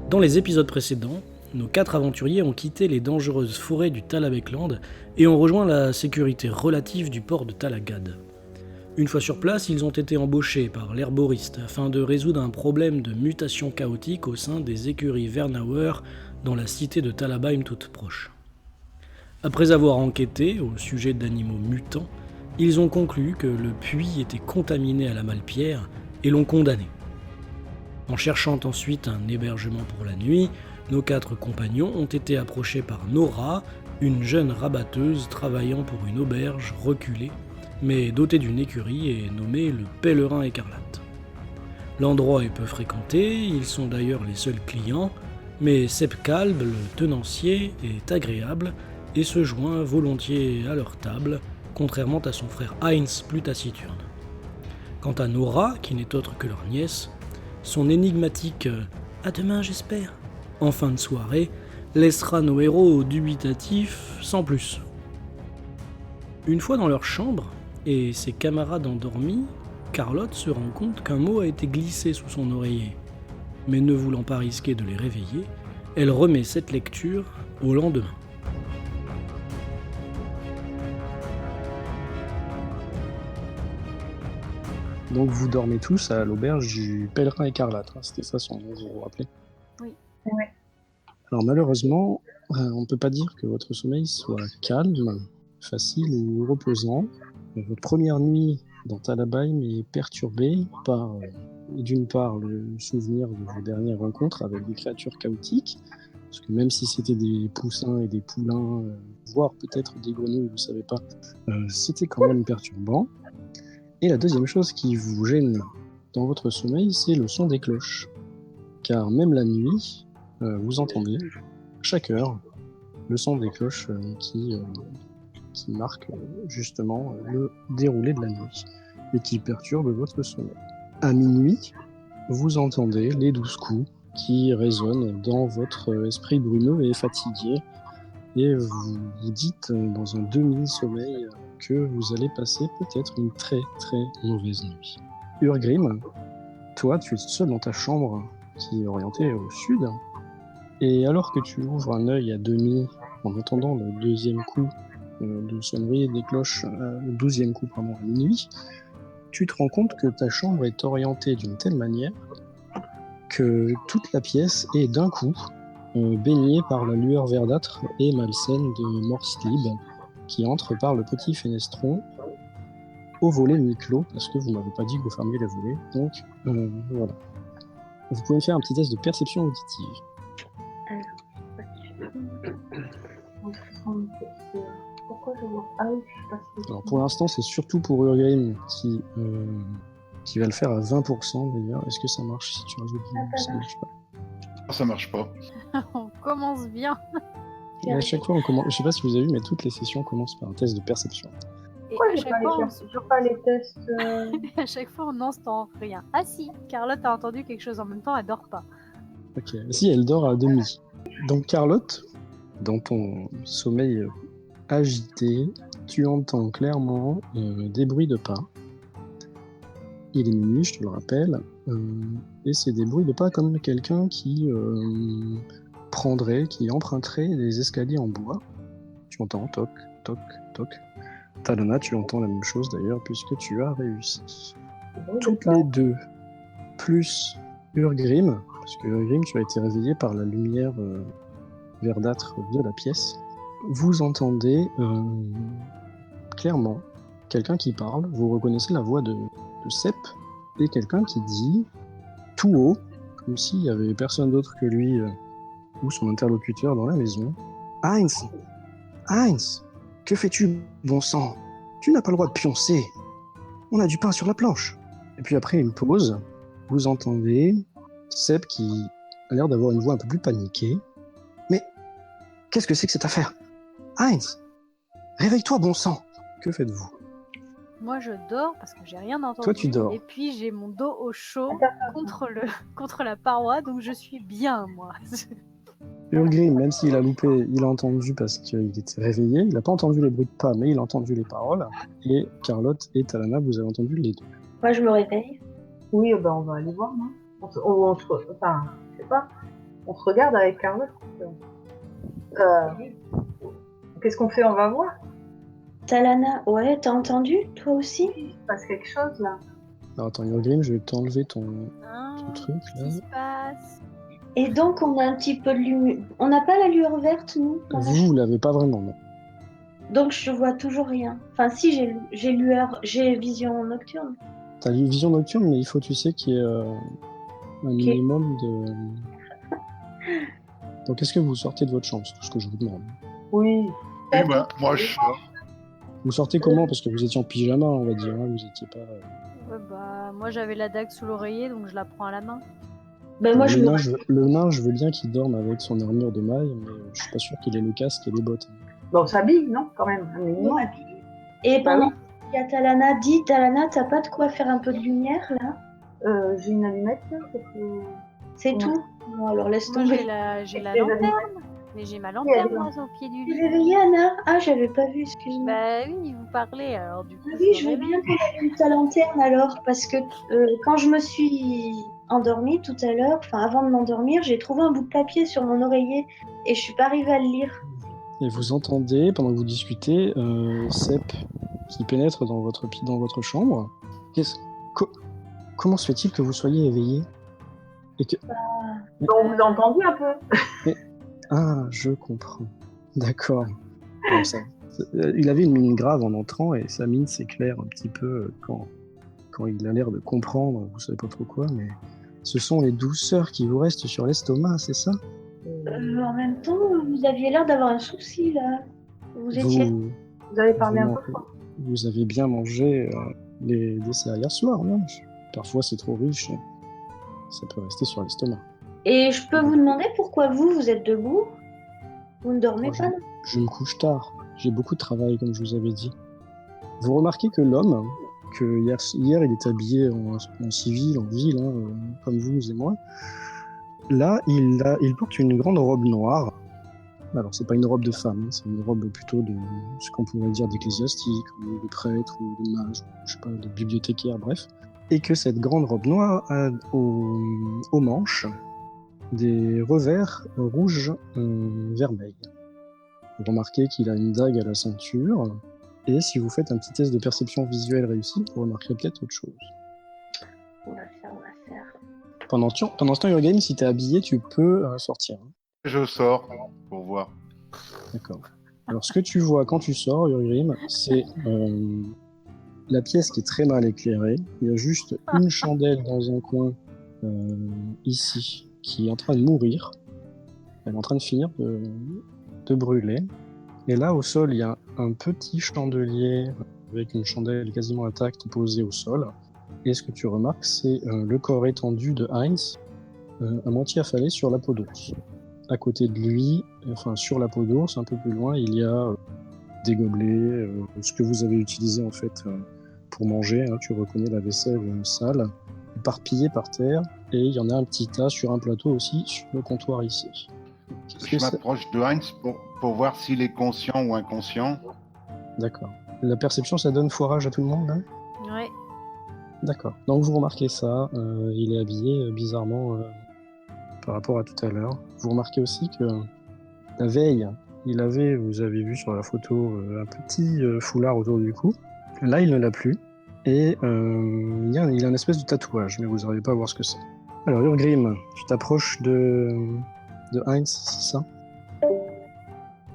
Dans les épisodes précédents, nos 4 aventuriers ont quitté les dangereuses forêts du Talabekland et ont rejoint la sécurité relative du port de Talagad. Une fois sur place, ils ont été embauchés par l'herboriste afin de résoudre un problème de mutation chaotique au sein des écuries Vernauer dans la cité de Talabaim toute proche. Après avoir enquêté au sujet d'animaux mutants, ils ont conclu que le puits était contaminé à la malpierre et l'ont condamné. En cherchant ensuite un hébergement pour la nuit, nos 4 compagnons ont été approchés par Nora, une jeune rabatteuse travaillant pour une auberge reculée, mais dotée d'une écurie et nommée le Pèlerin Écarlate. L'endroit est peu fréquenté, ils sont d'ailleurs les seuls clients, mais Sepp Kalb, le tenancier, est agréable et se joint volontiers à leur table, contrairement à son frère Heinz plus taciturne. Quant à Nora, qui n'est autre que leur nièce, son énigmatique « à demain j'espère » en fin de soirée laissera nos héros dubitatifs sans plus. Une fois dans leur chambre et ses camarades endormis, Carlotte se rend compte qu'un mot a été glissé sous son oreiller. Mais ne voulant pas risquer de les réveiller, elle remet cette lecture au lendemain. Donc vous dormez tous à l'auberge du Pèlerin Écarlate, hein, c'était ça son nom, vous vous rappelez? Oui. Ouais. Alors malheureusement, on ne peut pas dire que votre sommeil soit calme, facile ou reposant. Votre première nuit dans Talabaim est perturbée par, d'une part, le souvenir de vos dernières rencontres avec des créatures chaotiques, parce que même si c'était des poussins et des poulains, voire peut-être des grenouilles, vous ne savez pas, c'était quand même perturbant. Et la deuxième chose qui vous gêne dans votre sommeil, c'est le son des cloches. Car même la nuit, vous entendez, chaque heure, le son des cloches qui marque justement le déroulé de la nuit et qui perturbe votre sommeil. À minuit, vous entendez les 12 coups qui résonnent dans votre esprit brumeux et fatigué et vous vous dites dans un demi-sommeil que vous allez passer peut-être une très très mauvaise nuit. Urgrim, toi tu es seul dans ta chambre qui est orientée au sud et alors que tu ouvres un œil à demi en entendant le deuxième coup de sonnerie des cloches, le 12e coup à minuit, tu te rends compte que ta chambre est orientée d'une telle manière que toute la pièce est d'un coup baignée par la lueur verdâtre et malsaine de Morslib qui entre par le petit fenestron au volet mi-clos, parce que vous m'avez pas dit que vous fermiez les volets, donc voilà. Vous pouvez me faire un petit test de perception auditive. Pourquoi je vois... Ah oui, je sais pas si... Alors pour l'instant, c'est surtout pour Urgrim qui va le faire à 20% d'ailleurs. Est-ce que ça marche si tu rajoutes 10? Ça marche pas. Ça marche pas. On commence bien. Et à chaque fois, on commence. Je sais pas si vous avez vu, mais toutes les sessions commencent par un test de perception. Et Pourquoi à j'ai chaque pas, fois, j'ai pas les tests à chaque fois, on n'entend rien. Ah si, Carlotte a entendu quelque chose en même temps, elle dort pas. Ok. Si, elle dort à demi. Donc Carlotte, dans ton sommeil agité, tu entends clairement des bruits de pas. Il est minuit, je te le rappelle, et c'est des bruits de pas comme quelqu'un qui qui emprunterait des escaliers en bois. Tu entends toc, toc, toc. Talana, tu entends la même chose d'ailleurs, puisque tu as réussi. Toutes les deux, plus Urgrim, parce que Urgrim, tu as été réveillé par la lumière verdâtre de la pièce. Vous entendez clairement quelqu'un qui parle, vous reconnaissez la voix de Sepp, et quelqu'un qui dit tout haut, comme s'il n'y avait personne d'autre que lui ou son interlocuteur dans la maison: Heinz, Heinz, que fais-tu, bon sang? Tu n'as pas le droit de pioncer. On a du pain sur la planche. Et puis après une pause, vous entendez Sepp qui a l'air d'avoir une voix un peu plus paniquée. Mais qu'est-ce que c'est que cette affaire? Heinz, réveille-toi, bon sang. Que faites-vous? Moi, je dors parce que j'ai rien entendu. Toi, tu dors. Et puis, j'ai mon dos au chaud contre la paroi, donc je suis bien, moi. Urgrim, même s'il a loupé, il a entendu parce qu'il était réveillé. Il n'a pas entendu les bruits de pas, mais il a entendu les paroles. Et Carlotte et Talana, vous avez entendu les deux. Moi, je me réveille. Oui, ben on va aller voir, non? Enfin, je sais pas. On se regarde avec Carlotte. Qu'est-ce qu'on fait? On va voir. Talana, ouais, t'as entendu, toi aussi? Il se passe quelque chose là. Alors attends, Yurgrim, je vais t'enlever ton truc là. Qu'est-ce qui se passe? Et donc, on a un petit peu de lumière. On n'a pas la lueur verte, nous, dans la Vous l'avez pas vraiment, non. Donc, je vois toujours rien. Enfin, si, j'ai vision nocturne. T'as une vision nocturne, mais il faut, tu sais, qu'il y ait un minimum de... Donc, est-ce que vous sortez de votre chambre? C'est tout ce que je vous demande. Oui. Et moi, je sors. Vous sortez comment? Parce que vous étiez en pyjama, on va dire. Hein, vous étiez pas... Ouais, bah, moi j'avais la dague sous l'oreiller, donc je la prends à la main. Ben, moi, je le nain, je veux bien qu'il dorme avec son armure de maille, mais je suis pas sûr qu'il ait le casque et les bottes. Bon, on s'habille, non? Quand même. Un minimum. Et Bah pendant qu'il y a Talana, Talana, t'as pas de quoi faire un peu de lumière, là? J'ai une allumette, là. C'est Ouais. tout? Bon, alors laisse Moi tomber. j'ai la lanterne. Mais j'ai ma lanterne, moi, au pied du Tu lit. es réveillée, Anna? Ah, j'avais pas vu, excuse-moi. Bah oui, vous parlez, alors du coup. Ah oui, je veux bien qu'on allume ta lanterne alors, parce que quand je me suis endormie tout à l'heure, enfin avant de m'endormir, j'ai trouvé un bout de papier sur mon oreiller et je suis pas arrivée à le lire. Et vous entendez, pendant que vous discutez, Sep qui pénètre dans votre chambre. Comment se fait-il que vous soyez éveillé? Et que... Donc, vous avez entendu un peu? Ah, je comprends. D'accord. Bon, il avait une mine grave en entrant et sa mine s'éclaire un petit peu quand il a l'air de comprendre, vous savez pas trop quoi, mais ce sont les douceurs qui vous restent sur l'estomac, c'est ça? En même temps, vous aviez l'air d'avoir un souci là. Vous étiez. Vous avez parlé un peu fort. Vous avez bien mangé les desserts hier soir, non? Parfois c'est trop riche, ça peut rester sur l'estomac. Et je peux vous demander pourquoi vous êtes debout? Vous ne dormez pas, non? Je me couche tard, j'ai beaucoup de travail comme je vous avais dit. Vous remarquez que l'homme, que hier il est habillé en civil, en ville, hein, comme vous et moi, là il porte une grande robe noire. Alors c'est pas une robe de femme, hein, c'est une robe plutôt de ce qu'on pourrait dire d'ecclésiastique, ou de prêtre, ou de mage, ou, je sais pas, de bibliothécaire, bref. Et que cette grande robe noire a aux manches des revers rouges vermeils. Vous remarquez qu'il a une dague à la ceinture, et si vous faites un petit test de perception visuelle réussi, vous remarquerez peut-être autre chose. On va faire. Pendant ce temps, Urgame, si t'es habillé, tu peux sortir. Hein. Je sors pour voir. D'accord. Alors ce que tu vois quand tu sors, Urgrim, c'est la pièce qui est très mal éclairée. Il y a juste une chandelle dans un coin ici qui est en train de mourir. Elle est en train de finir de brûler. Et là, au sol, il y a un petit chandelier avec une chandelle quasiment intacte posée au sol. Et ce que tu remarques, c'est le corps étendu de Heinz, à moitié affalé sur la peau d'ours. À côté de lui, enfin sur la peau d'ours, un peu plus loin, il y a des gobelets, ce que vous avez utilisé en fait pour manger. Hein, tu reconnais la vaisselle sale, éparpillée par terre, et il y en a un petit tas sur un plateau aussi sur le comptoir ici. Je m'approche de Heinz pour voir s'il est conscient ou inconscient. D'accord. La perception, ça donne foirage à tout le monde, hein? Ouais. D'accord. Donc vous remarquez ça, il est habillé bizarrement par rapport à tout à l'heure. Vous remarquez aussi que la veille, il avait, vous avez vu sur la photo, un petit foulard autour du cou. Là, il ne l'a plus. Et il a une espèce de tatouage, mais vous n'arrivez pas à voir ce que c'est. Alors, Urgrim, tu t'approches de Heinz, c'est ça?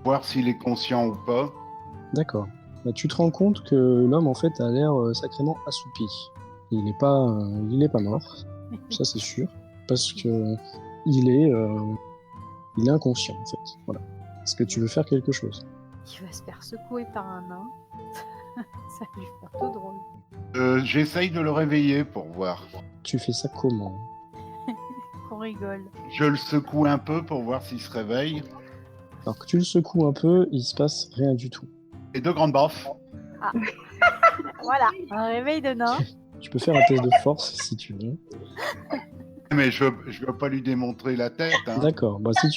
Voir s'il est conscient ou pas. D'accord. Bah, tu te rends compte que l'homme, en fait, a l'air sacrément assoupi. Il n'est pas mort, ça c'est sûr, parce que il est inconscient, en fait. Voilà. Est-ce que tu veux faire quelque chose? Il va se faire secouer par un nain. Ça lui fait plutôt drôle. J'essaye de le réveiller pour voir. Tu fais ça comment? Qu'on rigole. Je le secoue un peu pour voir s'il se réveille. Alors que tu le secoues un peu, il se passe rien du tout. Et 2 grandes baffes. Voilà, un réveil de nain. Tu peux faire un test de force si tu veux. Mais je veux pas lui démontrer la tête. Hein. D'accord, bah si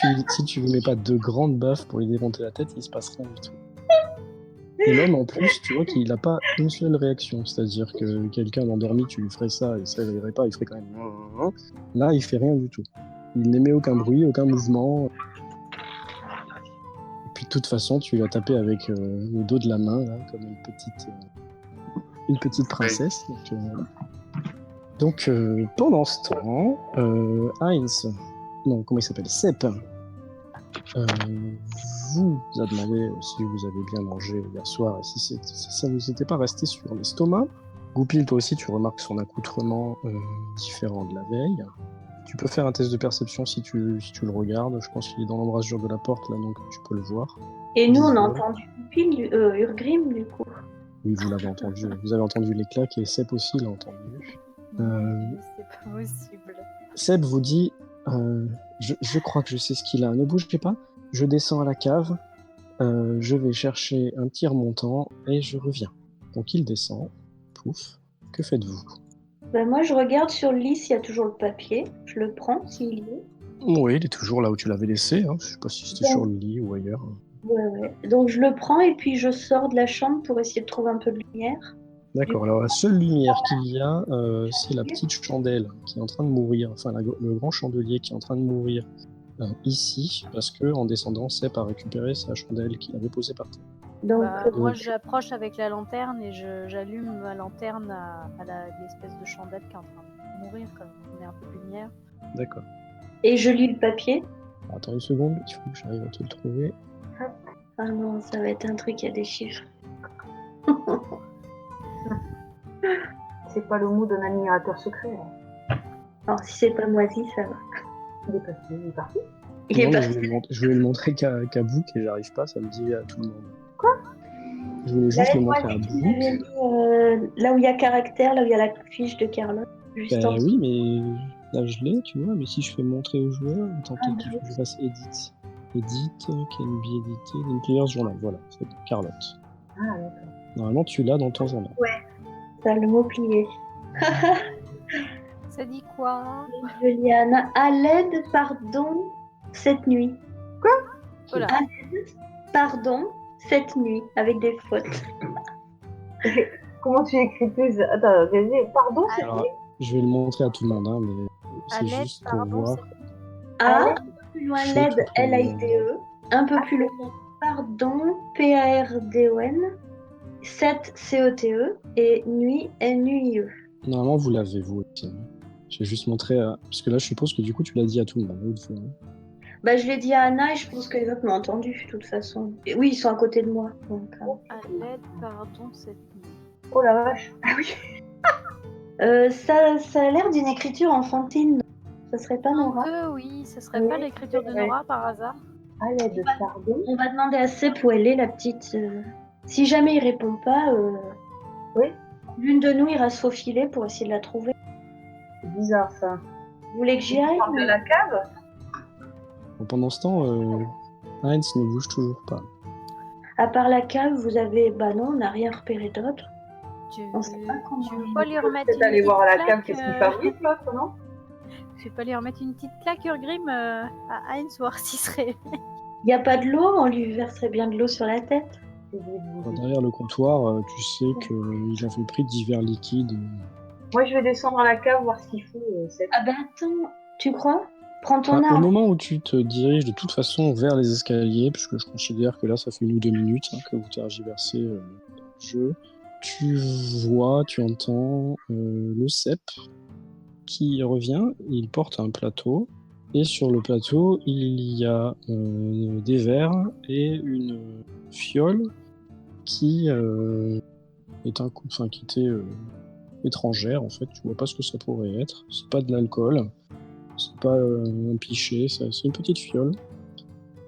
tu lui mets pas 2 grandes baffes pour lui démonter la tête, il se passe rien du tout. Et même en plus, tu vois qu'il n'a pas une seule réaction, c'est-à-dire que quelqu'un endormi, tu lui ferais ça, il se réveillerait pas, il ferait quand même... Là, il fait rien du tout. il n'émet aucun bruit, aucun mouvement. Et puis de toute façon, tu l'as tapé avec le dos de la main, là, comme une petite princesse. Donc, pendant ce temps, Heinz, non, comment il s'appelle, Sepp, vous a demandé si vous avez bien mangé hier soir et si ça vous était pas resté sur l'estomac. Goupil, toi aussi, tu remarques son accoutrement différent de la veille. Tu peux faire un test de perception si tu le regardes. Je pense qu'il est dans l'embrasure de la porte, là, donc tu peux le voir. Et nous, on a entendu Urgrim, du coup. Oui, vous l'avez entendu. Vous avez entendu les claques et Sepp aussi l'a entendu. C'est pas possible. Sepp vous dit je crois que je sais ce qu'il a. Ne bougez pas. Je descends à la cave. Je vais chercher un tire-montant et je reviens. Donc il descend. Pouf. Que faites-vous? Ben moi, je regarde sur le lit s'il y a toujours le papier. Je le prends s'il y est. Oui, il est toujours là où tu l'avais laissé. Hein. Je sais pas si c'était sur le lit ou ailleurs. Ouais. Donc je le prends et puis je sors de la chambre pour essayer de trouver un peu de lumière. D'accord, alors la seule lumière qu'il y a, c'est la petite chandelle qui est en train de mourir, enfin le grand chandelier qui est en train de mourir ici, parce que en descendant, Sepp a récupéré sa chandelle qu'il avait posée par terre. Donc, Moi, j'approche avec la lanterne et j'allume ma lanterne à l'espèce de chandelle qui est en train de mourir, comme on met un peu de lumière. D'accord. Et je lis le papier. Alors, attends une seconde, il faut que j'arrive à te le trouver. Ah non, ça va être un truc à des chiffres. C'est pas le mot d'un admirateur secret. Alors, si c'est pas moisi, ça va. Il est passé, il est parti. Il est Non, mais parti. je voulais le montrer qu'à Book et j'arrive pas, ça me dit à tout le monde. Quoi? Je voulais juste le montrer à Book. Là où il y a caractère, là où il y a la fiche de Carlotte. Juste en dessous. Oui, mais là je l'ai, tu vois, mais si je fais montrer aux joueurs, tant qu'il faut que je fasse edit. Edit, can be edited, in player's journal, voilà, c'est Carlotte. Ah, d'accord. Normalement, tu l'as dans ton journal. Ouais, ça a le mot plié. Ça dit quoi? Juliana, à l'aide, pardon, cette nuit. Quoi? Voilà. À l'aide, pardon, cette nuit, avec des fautes. Comment tu écris plus? Attends, pardon, c'est Alors, je vais le montrer à tout le monde, hein, mais c'est juste pour voir. A, un peu plus loin, l'aide, L-A-I-D-E. Un peu plus loin, pardon, P-A-R-D-O-N. 7, C-E-T-E. Et nuit, N-U-I-E. Normalement, vous l'avez, vous aussi. Je vais juste montrer à... Parce que là, je suppose que du coup, tu l'as dit à tout le monde. Bah, je l'ai dit à Anna et je pense que les autres m'ont entendu, de toute façon. Et oui, ils sont à côté de moi. Donc, À l'aide, pardon, cette nuit. Oh la vache. Ah oui. ça a l'air d'une écriture enfantine. Ça serait pas Nora? Oui, ce serait pas l'écriture de Nora par hasard? À l'aide, pardon. On va demander à Sepp où elle est, la petite. Si jamais il répond pas, oui. L'une de nous ira se faufiler pour essayer de la trouver. C'est bizarre ça. Vous voulez que j'y aille? De la cave? Bon, pendant ce temps, Heinz ne bouge toujours pas. À part la cave, vous avez... Bah non, on n'a rien repéré d'autre. Tu On sait pas comment... veux pas lui remettre Peut-être une aller petite voir à la claque, cave qu'est-ce qu'il fabrique là, non? Tu veux pas lui remettre une petite claque, Urgrim, à Heinz, voir s'il serait... Il n'y a pas de l'eau, on lui verserait bien de l'eau sur la tête. Derrière le comptoir, tu sais qu'il avait pris divers liquides. Moi, je vais descendre à la cave voir ce qu'il faut. Ah bah attends, tu crois? Prends ton Au arme. moment où tu te diriges de toute façon vers les escaliers, puisque je considère que là, ça fait 1 ou 2 minutes que vous tergiversez dans le jeu, tu vois, tu entends le Sepp qui revient. Il porte un plateau. Et sur le plateau, il y a des verres et une fiole qui est qui était étrangère en fait. Tu vois pas ce que ça pourrait être. C'est pas de l'alcool, c'est pas un pichet, c'est une petite fiole.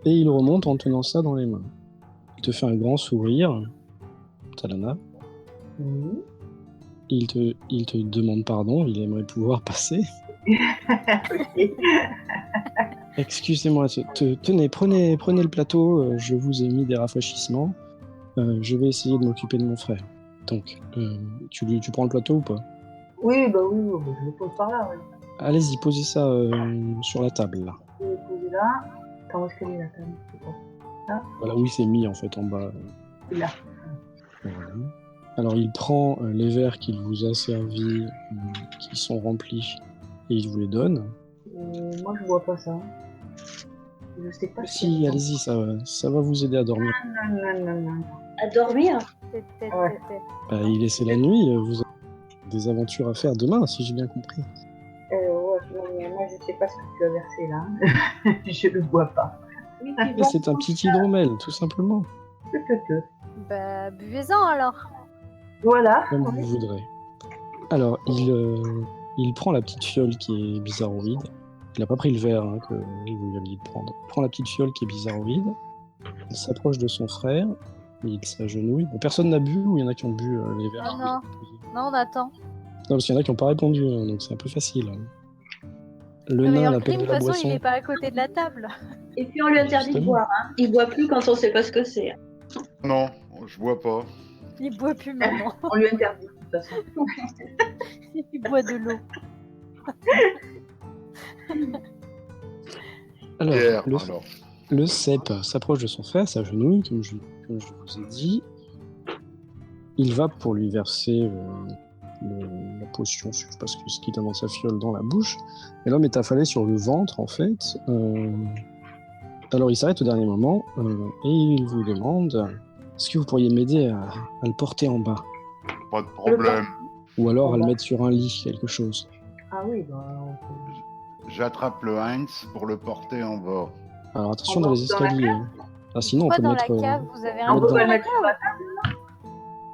Et il remonte en tenant ça dans les mains. Il te fait un grand sourire, Talana. Il te demande pardon. Il aimerait pouvoir passer. Excusez-moi, tenez, prenez le plateau, je vous ai mis des rafraîchissements, je vais essayer de m'occuper de mon frère. Donc, tu prends le plateau ou pas? Oui, bah oui, je le pose par là, oui. Allez-y, posez ça sur la table, là. Je vais le poser là. Attends, où est-ce qu'elle est la table? Là. Voilà où il s'est mis, en fait, en bas. Là. Voilà. Alors, il prend les verres qu'il vous a servis, qui sont remplis, et il vous les donne. Moi, je bois pas ça. Je sais pas ce qu'il y Si, a dedans. allez-y, ça va vous aider à dormir. Non. À dormir. Ouais. C'est la nuit, vous avez des aventures à faire demain, si j'ai bien compris. Ouais, non, mais moi, je sais pas ce que tu as versé là. Je le bois pas. Oui, Mais c'est un petit hydromel, tout simplement, Bah, buvez-en alors. Voilà. comme vous voudrez. Alors, il prend la petite fiole qui est bizarroïde. Il n'a pas pris le verre hein, que vous lui aviez dit de prendre. Il prend la petite fiole qui est bizarroïde. Il s'approche de son frère. Il s'agenouille. Bon, personne n'a bu ou il y en a qui ont bu les verres Non, que vous non. avez posés. Non, on attend. Non, parce qu'il y en a qui n'ont pas répondu, hein, donc c'est un peu facile. Le Le nain meilleur l'appelle crime, de de la toute façon, il boisson. est pas à côté de la table. Et puis on lui interdit de Justement. boire. Hein. Il boit plus quand on sait pas ce que c'est. Non, je bois pas. Il boit plus maintenant. On lui interdit de toute façon. Il boit de l'eau. Alors, Pierre, le, alors. le cep s'approche de son frère, s'agenouille, comme je vous ai dit. Il va pour lui verser la potion, je sais pas ce qu'il a dans sa fiole, dans la bouche. Et l'homme est affalé sur le ventre, en fait. Alors, il s'arrête au dernier moment et il vous demande est-ce que vous pourriez m'aider à le porter en bas? Pas de problème. Ou alors à le En bas. mettre sur un lit, quelque chose. Ah oui, bah, on peut... J'attrape le Heinz pour le porter en bas. Alors, attention En dans bas, les dans la escaliers. Ah, sinon, on Pas peut dans mettre. la cave, vous avez on un peut lit pas dans le la mettre sur la cave.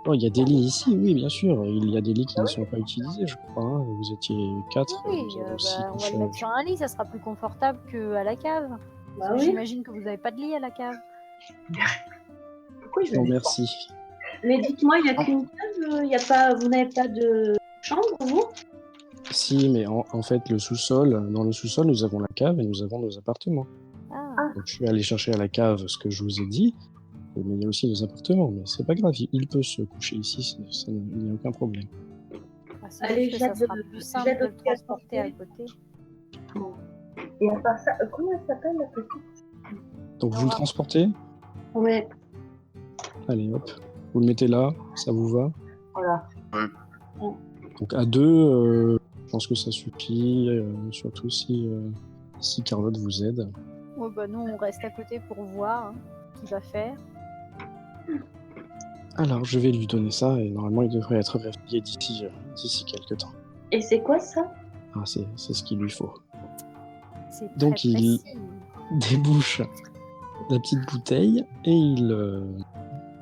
Oh, il y a des lits ici, oui, bien sûr. Il y a des lits qui Ah ne oui. sont pas utilisés, je crois. Hein. Vous étiez 4. Oui, on va le mettre sur un lit, ça sera plus confortable qu'à la cave. Bah Parce que oui. j'imagine que vous n'avez pas de lit à la cave. Pourquoi il Je veut vous des remercie. Mais dites-moi, il n'y a qu'une cave, y a pas, vous n'avez pas de chambre, vous? Si, mais en fait, dans le sous-sol, nous avons la cave et nous avons nos appartements. Ah, Donc, je suis allé chercher à la cave ce que je vous ai dit, mais il y a aussi nos appartements. Mais c'est pas grave, il peut se coucher ici, il n'y a aucun problème. c'est Allez, juste que ça jette sera de- plus simple jette de le de- transporter à côté. Et à part ça, comment elle s'appelle la petite? Donc, vous le transportez. Ouais. Allez, hop. Vous le mettez là, ça vous va. Voilà. Donc, à deux, je pense que ça suffit, surtout si Carlotte vous aide. Ouais, bah nous, on reste à côté pour voir hein, ce qu'il va faire. Alors, je vais lui donner ça et normalement, il devrait être réveillé d'ici quelques temps. Et c'est quoi ça? Ah, c'est ce qu'il lui faut. C'est Donc, très il- précis. Débouche la petite bouteille et il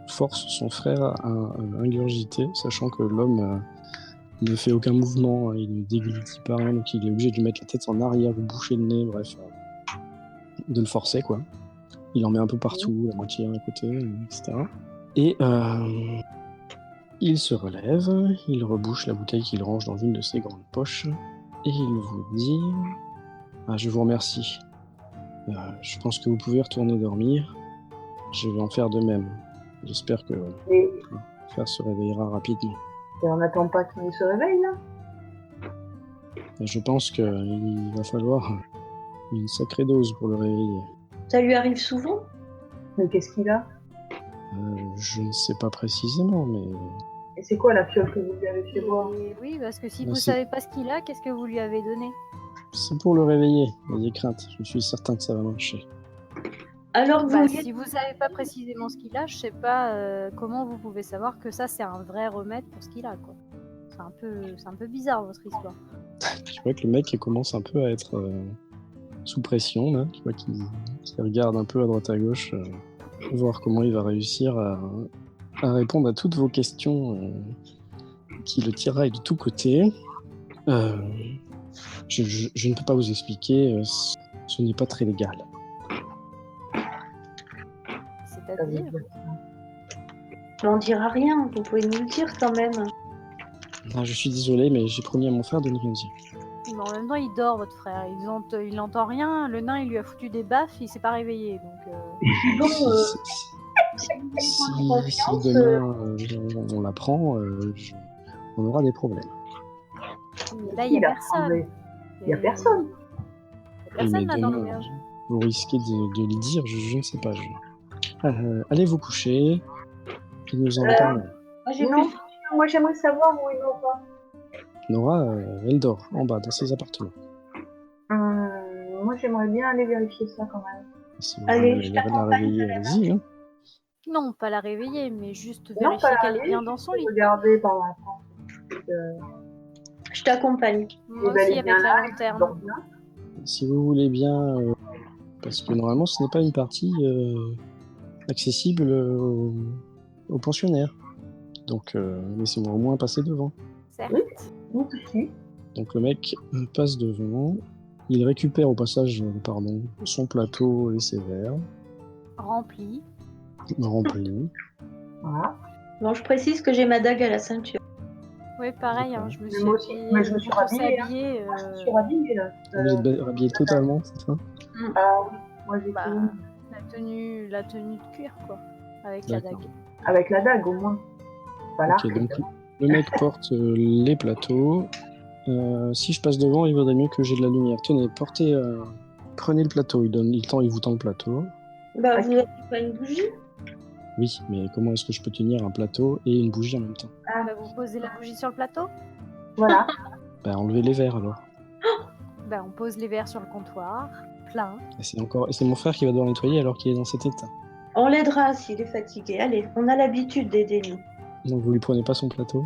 force son frère à ingurgiter, sachant que l'homme ne fait aucun mouvement, il ne déglutit pas rien, donc il est obligé de lui mettre la tête en arrière, de boucher le nez, bref, de le forcer, quoi. Il en met un peu partout, la moitié à côté, etc. Et il se relève, il rebouche la bouteille qu'il range dans une de ses grandes poches, et il vous dit « Je vous remercie. Je pense que vous pouvez retourner dormir. Je vais en faire de même. J'espère que Et, mon frère se réveillera rapidement. et on n'attend pas qu'il se réveille là? Je pense qu'il va falloir une sacrée dose pour le réveiller. Ça lui arrive souvent? Mais qu'est-ce qu'il a? Je ne sais pas précisément, mais Et c'est quoi la fiole que vous lui avez fait boire? Et oui, parce que si Bah, vous c'est- savez pas ce qu'il a, qu'est-ce que vous lui avez donné? c'est pour le réveiller. N'ayez crainte, je suis certain que ça va marcher. Alors vous Bah, vouliez- si vous savez pas précisément ce qu'il a, je sais pas comment vous pouvez savoir que ça c'est un vrai remède pour ce qu'il a quoi. C'est un peu bizarre votre histoire. Tu vois que le mec il commence un peu à être sous pression, là. Tu vois qu'il regarde un peu à droite à gauche, voir comment il va réussir à répondre à toutes vos questions qui le tiraillent de tous côtés. Je ne peux pas vous expliquer, ce n'est pas très légal. C'est-à-dire On n'en dira rien, vous pouvez nous le dire quand même. Ah, je suis désolé, mais j'ai promis à mon frère de ne rien dire. mais en même temps il dort votre frère, il entend rien, le nain il lui a foutu des baffes, il s'est pas réveillé donc Bon, Si demain on l'apprend, on aura des problèmes. mais là il y a Il a personne. tremblé. Il y a Et- personne. Il y a personne Mais là dans demain, l'auberge. vous risquez de le dire, je ne sais pas. Allez vous coucher, et nous en reparlerons. moi j'ai Non, plus- moi j'aimerais savoir où il va pas. Nora, elle dort en bas, dans ses appartements. j'aimerais bien aller vérifier ça quand même. Si vous Allez, voulez je la t'accompagne, réveiller, allez-y. Hein. Non, pas la réveiller, mais juste Non, vérifier pas qu'elle est la bien réveiller, dans son lit. Regarder par la fenêtre. Je t'accompagne. Moi elle aussi, est avec bien la là, elle lanterne. dort bien. Si vous voulez bien, parce que normalement ce n'est pas une partie accessible aux pensionnaires. Donc laissez-moi au moins passer devant. Certes. Nous aussi. Donc le mec passe devant, il récupère au passage son plateau et ses verres, Rempli. remplis. Voilà. Bon, je précise que j'ai ma dague à la ceinture. Oui, pareil, D'accord. je me Mais suis moi aussi, habillée. mais je me suis Quand on s'est rhabillée, hein. habillé, Je suis rhabillée là. Vous êtes rhabillé totalement, c'est ça? Ah oui, moi j'ai bah, tout la tenue de cuir, quoi. Avec la D'accord. dague. avec la dague au moins. Voilà. Ok, donc le mec porte les plateaux. Si je passe devant, il vaudrait mieux que j'ai de la lumière. Tenez, prenez le plateau. Il vous tend le plateau. Bah, Ok. vous avez pas une bougie? Oui, mais comment est-ce que je peux tenir un plateau et une bougie en même temps? Bah, vous posez la bougie sur le plateau. Voilà. Bah, enlevez les verres alors. Bah, on pose les verres sur le comptoir, plein. Et c'est mon frère qui va devoir nettoyer alors qu'il est dans cet état. On l'aidera s'il est fatigué. Allez, on a l'habitude d'aider nous. Donc vous lui prenez pas son plateau?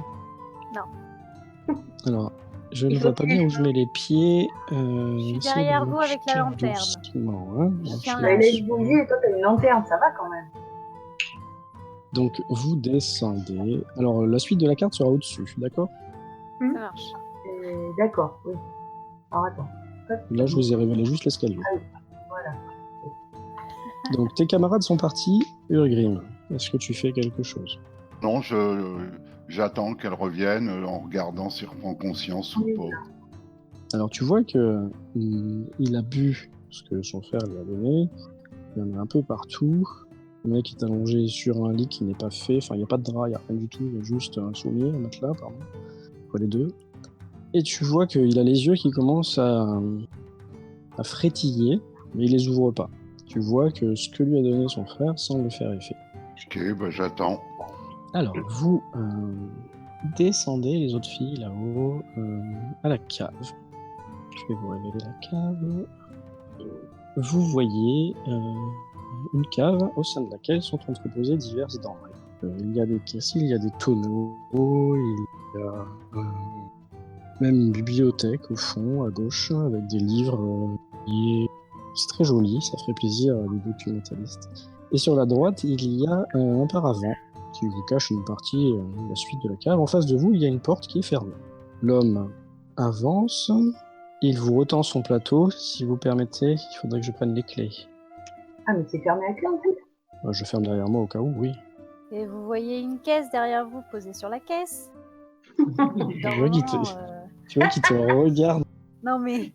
Non. Alors, je Il ne faut vois pas bien où qu'il- je mets les pieds. suis derrière vous avec la lanterne. Hein. Je Donc, tiens je la Elle vais est hache. dessus. bougie et toi t'as une lanterne, ça va quand même. Donc vous descendez. Alors la suite de la carte sera au-dessus, d'accord? Ça marche. D'accord, oui. Alors attends. Hop. Là, je vous ai révélé juste l'escalier. Voilà. Donc tes camarades sont partis. Urgrim, est-ce que tu fais quelque chose? Non, j'attends qu'elle revienne en regardant si elle reprend conscience ou Oui, pas. Alors tu vois que il a bu ce que son frère lui a donné. Il y en a un peu partout. Le mec est allongé sur un lit qui n'est pas fait. Enfin, il n'y a pas de drap, il n'y a rien du tout. Il y a juste un sommier, un matelas, pardon. Quoi, les deux. Et tu vois qu'il a les yeux qui commencent à frétiller, mais il les ouvre pas. Tu vois que ce que lui a donné son frère semble faire effet. Ok, bah j'attends. Alors, vous descendez, les autres filles, là-haut, à la cave. Je vais vous révéler la cave. Vous voyez une cave au sein de laquelle sont entreposées diverses denrées. Il y a des caisses, il y a des tonneaux, il y a même une bibliothèque au fond, à gauche, avec des livres. C'est très joli, ça ferait plaisir à des documentalistes. Et sur la droite, il y a un paravent qui vous cache une partie de la suite de la cave. En face de vous, il y a une porte qui est fermée. L'homme avance, il vous retend son plateau. Si vous permettez, il faudrait que je prenne les clés. Ah, mais c'est fermé avec là en fait. Je ferme derrière moi au cas où, oui. Et vous voyez une caisse derrière vous posée sur la caisse. Tu vois qu'il te regarde. Non mais,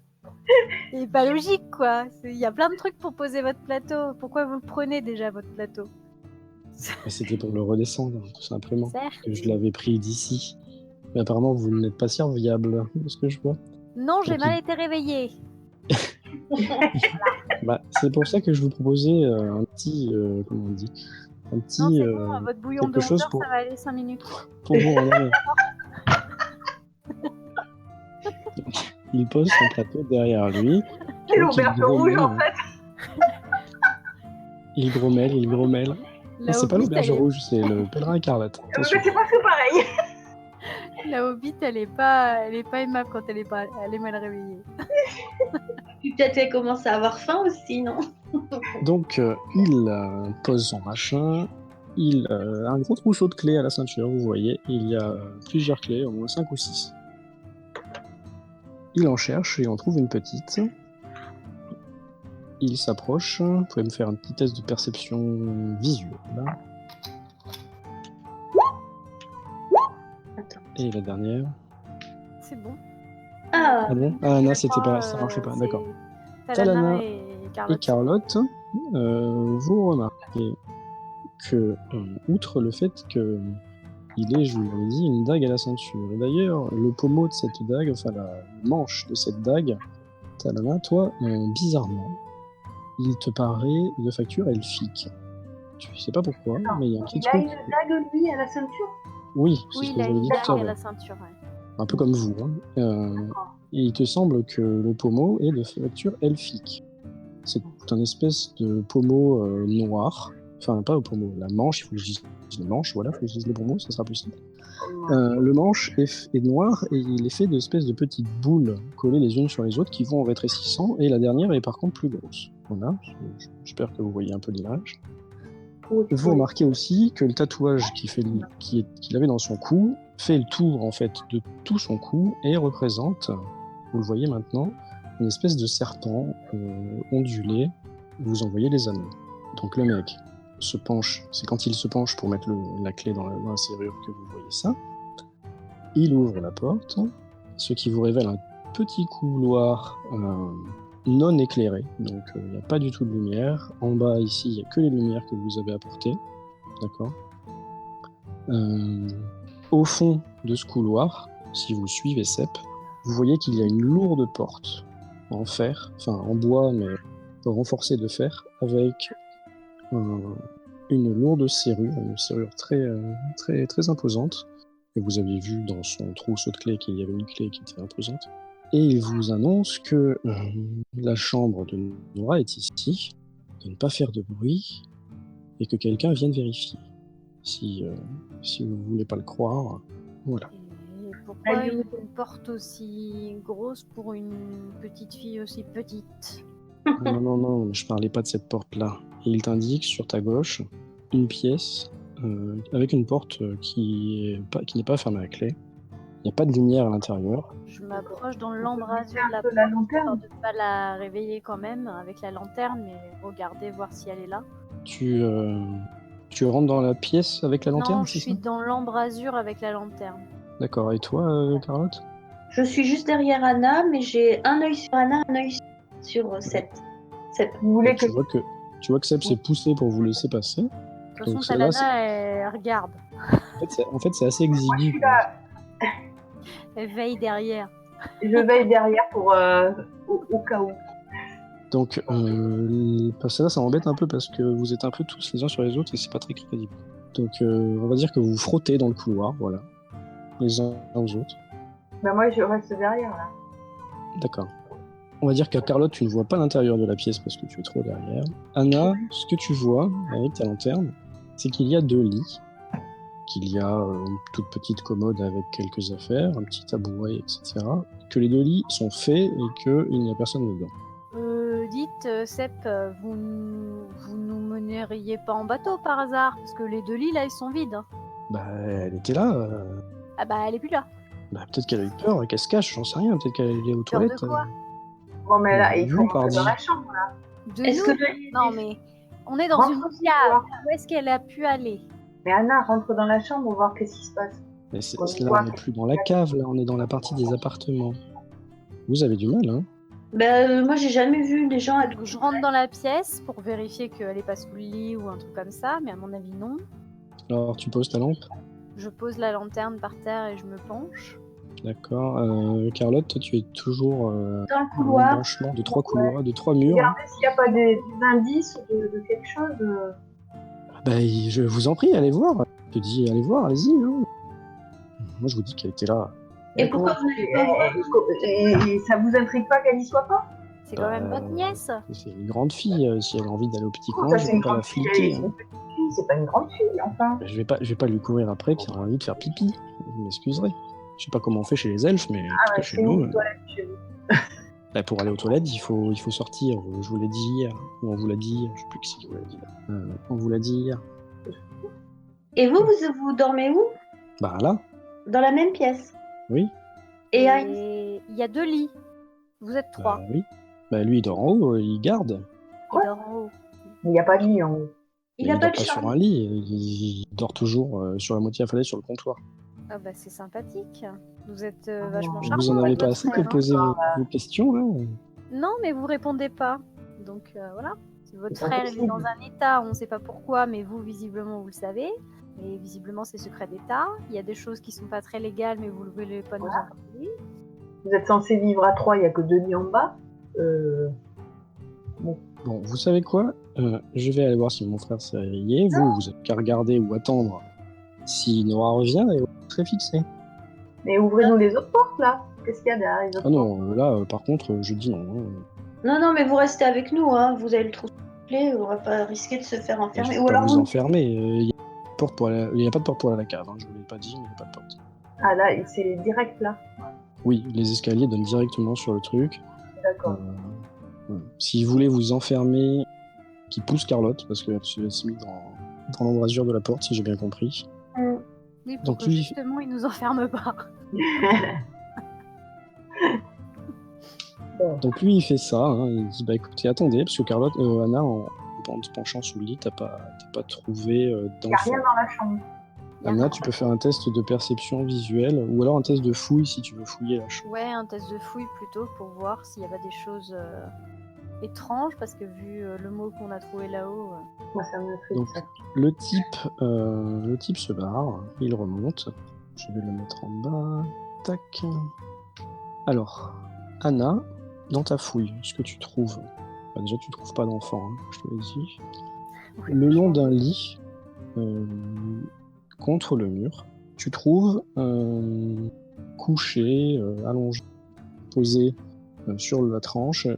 c'est pas logique quoi. Il y a plein de trucs pour poser votre plateau. Pourquoi vous le prenez déjà votre plateau? C'était pour le redescendre, tout simplement. Certes. Que je l'avais pris d'ici. Mais apparemment, vous n'êtes pas serviable, de ce que je vois. Non, j'ai Ok. mal été réveillée. Bah, c'est pour ça que je vous proposais un petit, comment on dit, un petit, Non, c'est bon, votre bouillon de quelque 11 chose heures, pour- ça va aller 5 minutes. pour vous rendormir. Il pose son plateau derrière lui. C'est Donc, il l'auberge rouge en grommelle. fait. Il grommelle. La Non, c'est pas Hobbit, l'auberge elle est- rouge, c'est le pèlerin écarlate. Mais Attention. c'est pas fait pareil. La Hobbit, elle est pas aimable quand elle est mal réveillée. Puis peut-être qu'elle commence à avoir faim aussi, non? Donc, il pose son machin. Il a un gros trousseau de clés à la ceinture, vous voyez. Il y a plusieurs clés, au moins 5 ou 6. Il en cherche et en trouve une petite. Il s'approche. Vous pouvez me faire un petit test de perception visuelle. Là. Attends. Et la dernière. C'est bon. Ah, Ah bon? Ah non, Je c'était crois, pas, ça marchait pas. c'est D'accord. Talana Talana et Et Carlotte. Carlotte, vous remarquez que, outre le fait que il est, je vous l'avais dit, une dague à la ceinture. Et d'ailleurs, le pommeau de cette dague, enfin la manche de cette dague, Talana, toi, bizarrement, il te paraît de facture elfique. Tu sais pas pourquoi, mais il y a un petit Il a truc. une dague lui à la ceinture. Oui, c'est Oui, ce il que a j'avais une dit dague tout à à l'heure. la ceinture. Ouais. Un peu comme vous. Hein. Et il te semble que le pommeau est de facture elfique. C'est un espèce de pommeau noir. Enfin, pas au pommeau, la manche, il faut que je dise le manche, voilà, il faut que je dise le bon mot, ça sera plus simple. Le manche est noir et il est fait d'espèces de petites boules collées les unes sur les autres qui vont en rétrécissant, et la dernière est par contre plus grosse. Voilà, j'espère que vous voyez un peu l'image. Vous remarquez aussi que le tatouage qu'il avait dans son cou fait le tour en fait de tout son cou et représente, vous le voyez maintenant, une espèce de serpent ondulé. Vous en voyez les anneaux. Donc le mec se penche, c'est quand il se penche pour mettre la clé dans la serrure que vous voyez ça. Il ouvre la porte, ce qui vous révèle un petit couloir non éclairé, donc il n'y a pas du tout de lumière. En bas, ici, il n'y a que les lumières que vous avez apportées. D'accord. Au fond de ce couloir, si vous suivez Cep, vous voyez qu'il y a une lourde porte en fer, enfin en bois, mais renforcée de fer, avec une lourde serrure, une serrure très, très imposante. Et vous avez vu dans son trousseau de clés qu'il y avait une clé qui était imposante. Et il vous annonce que la chambre de Nora est ici, de ne pas faire de bruit, et que quelqu'un vienne vérifier. Si vous ne voulez pas le croire, voilà. Et pourquoi une porte aussi grosse pour une petite fille aussi petite? Non, je parlais pas de cette porte-là. Et il t'indique sur ta gauche une pièce avec une porte qui n'est pas fermée à clé. Il n'y a pas de lumière à l'intérieur. Je m'approche dans l'embrasure de la de porte, la lanterne. histoire de ne pas la réveiller quand même avec la lanterne, mais regarder, voir si elle est là. Tu rentres dans la pièce avec la lanterne, Non, c'est je suis ça? dans l'embrasure avec la lanterne. D'accord. Et toi, Carlotte? Je suis juste derrière Anna, mais j'ai un œil sur Anna, un œil sur Seth. Vous voulez que Tu vois que Seb s'est poussé pour vous laisser passer. De toute façon, Donc, celle-là, Talana, elle regarde. En fait, c'est assez moi je exigu. suis là, Elle veille derrière. je veille derrière pour au cas où. Donc, celle-là, ça m'embête un peu parce que vous êtes un peu tous les uns sur les autres et c'est pas très crédible. Donc, on va dire que vous vous frottez dans le couloir, voilà, les uns aux autres. Ben moi je reste derrière là. D'accord. On va dire qu'à Carlotte, tu ne vois pas l'intérieur de la pièce parce que tu es trop derrière. Anna, ce que tu vois avec ta lanterne, c'est qu'il y a 2 lits, qu'il y a une toute petite commode avec quelques affaires, un petit tabouret, etc. Que les 2 lits sont faits et qu'il n'y a personne dedans. Dites, Sep, vous nous meneriez pas en bateau par hasard? Parce que les 2 lits là, ils sont vides. Hein. Bah, elle était là. Ah bah, elle est plus là. Bah, peut-être qu'elle a eu peur et qu'elle se cache, j'en sais rien. Peut-être qu'elle est allée aux Peur de toilettes. quoi? Bon mais là il faut Non, rentrer dans pardi. la chambre là. De Est-ce nous? que Non mais, on est dans Rentre une aussi, cave. voir. Où est-ce qu'elle a pu aller? Mais Anna rentre dans la chambre pour voir qu'est-ce qui se passe. Mais On là, voit on n'est plus dans la cave, là, on est dans la partie des appartements. Vous avez du mal, hein? moi j'ai jamais vu des gens Donc, je rentre dans la pièce pour vérifier qu'elle est pas sous le lit ou un truc comme ça, mais à mon avis non. Alors, tu poses ta lampe? Je pose la lanterne par terre et je me penche. D'accord. Carlotte, toi, tu es toujours dans le dans couloir. l'embranchement de 3 couloirs, de 3 murs. Regardez s'il n'y a pas des indices de quelque chose. Bah, je vous en prie, allez voir. Je te dis, allez voir, allez-y. Hein. Moi, je vous dis qu'elle était là. Et pourquoi vous n'allez pas voir? Et ça vous intrigue pas qu'elle y soit pas? C'est quand même votre nièce. C'est une grande fille. Si elle a envie d'aller au petit Oh, coin, ça, je c'est vais une pas la grande fille, fliquer. c'est Hein. une petite fille, c'est pas une grande fille, enfin. Je vais pas lui courir après puis elle a envie de faire pipi. Vous m'excuserez. Je sais pas comment on fait chez les elfes, mais en tout cas, Ah, chez c'est nous, une toilette chez vous. bah, pour aller aux toilettes, il faut sortir. Je vous l'ai dit hier. Ou on vous l'a dit hier. Je sais plus qui vous l'a dit. On vous l'a dit hier. Et vous dormez où? Bah là, Dans la même pièce. oui. Et Heinz? Et il y a 2 lits. Vous êtes 3. Bah, oui. Bah lui, il dort en haut, il garde. Il dort en haut. Il n'y a pas de lit en haut. Il Mais a pas dort de pas sur chambre. un lit, il dort toujours sur la moitié affalée sur le comptoir. Ah bah c'est sympathique. Vous êtes Ah, vachement vous charmant. Vous en avez avec pas votre assez frère, pour poser vos questions là? Non, mais vous répondez pas. Donc voilà. Si votre C'est pas frère il est possible. dans un état, on ne sait pas pourquoi, mais vous, visiblement, vous le savez. Et visiblement, c'est secret d'État. Il y a des choses qui sont pas très légales, mais vous ne voulez pas nous en parler. Vous êtes censé vivre à 3, il n'y a que 2 lits en bas. Bon, vous savez quoi? Je vais aller voir si mon frère s'est réveillé. Vous avez qu'à regarder ou attendre si Nora revient et vous serez fixé. Mais ouvrez-nous les autres portes là. Qu'est-ce qu'il y a derrière les autres Ah non, là, par contre, je dis non. Hein. Non, mais vous restez avec nous, hein. Vous avez le trou complet, on va pas risquer de se faire Je enfermer. vais Ou pas alors vous vous... enfermer. Il n'y a pas de porte pour aller à la cave. Hein. Je vous l'ai pas dit, mais il n'y a pas de porte. Ah là, c'est direct là. Oui, les escaliers donnent directement sur le truc. D'accord. Voilà. Si vous voulez vous enfermer, qui pousse Carlotte, parce qu'elle s'est mise dans l'embrasure de la porte, si j'ai bien compris. Oui, pour Donc que lui, justement, ils nous enferment pas. Bon. Donc lui, il fait ça, hein, il dit bah écoutez, attendez, parce que Carlotte, Anna, en se penchant sous le lit, t'as pas trouvé Il n'y a d'enfant. rien dans la chambre. Anna, tu peux faire un test de perception visuelle, ou alors un test de fouille si tu veux fouiller la chambre. Ouais, un test de fouille plutôt pour voir s'il y avait des choses étranges, parce que vu le mot qu'on a trouvé là-haut. Moi, ça me fait Donc ça. le type se barre, il remonte. Je vais le mettre en bas. Tac. Alors, Anna, dans ta fouille, ce que tu trouves, déjà tu trouves pas d'enfant, hein, je te l'ai dit. Oui, Le je long pense. d'un lit, contre le mur, tu trouves couché, allongé, posé sur la tranche,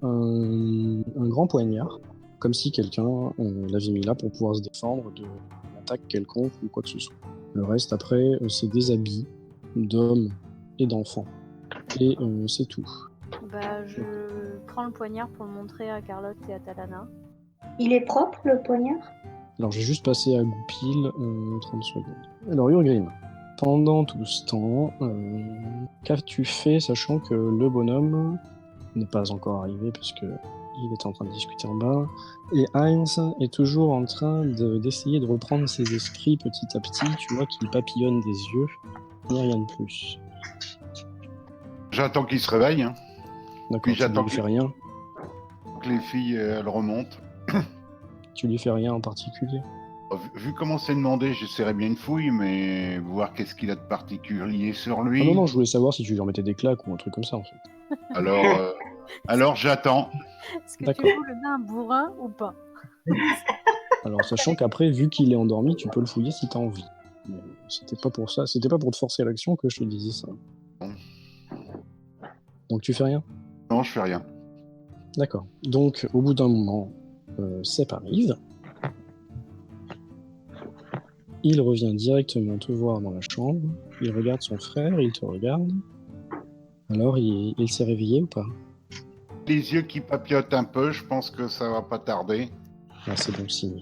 un grand poignard, comme si quelqu'un l'avait mis là pour pouvoir se défendre d'une attaque quelconque ou quoi que ce soit. Le reste, après, c'est des habits d'hommes et d'enfants. Et c'est tout. Bah, je prends le poignard pour le montrer à Carlotte et à Talana. Il est propre, le poignard? Alors, j'ai juste passé à Goupil 30 secondes. Alors, Urgrim, pendant tout ce temps, qu'as-tu fait, sachant que le bonhomme n'est pas encore arrivé, puisque il est en train de discuter en bas, et Heinz est toujours en train d'essayer de reprendre ses esprits petit à petit, tu vois qu'il papillonne des yeux, ni rien de plus. J'attends qu'il se réveille, hein. D'accord, Puis tu j'attends lui fais rien. que les filles elles remontent. Tu lui fais rien en particulier. Vu comment c'est demandé, j'essaierai bien une fouille, mais voir qu'est-ce qu'il a de particulier sur lui. Ah non, je voulais savoir si tu lui remettais des claques ou un truc comme ça, en fait. Alors j'attends. Est-ce que D'accord. tu joues le nain bourrin ou pas? Alors, sachant qu'après, vu qu'il est endormi, tu peux le fouiller si t'as envie. Mais c'était pas pour ça, c'était pas pour te forcer à l'action que je te disais ça. Bon. Donc tu fais rien? Non, je fais rien. D'accord. Donc, au bout d'un moment, Sep arrive. Il revient directement te voir dans la chambre. Il regarde son frère, il te regarde. Alors, il s'est réveillé ou pas? Les yeux qui papillotent un peu, je pense que ça va pas tarder. Ah, c'est bon signe.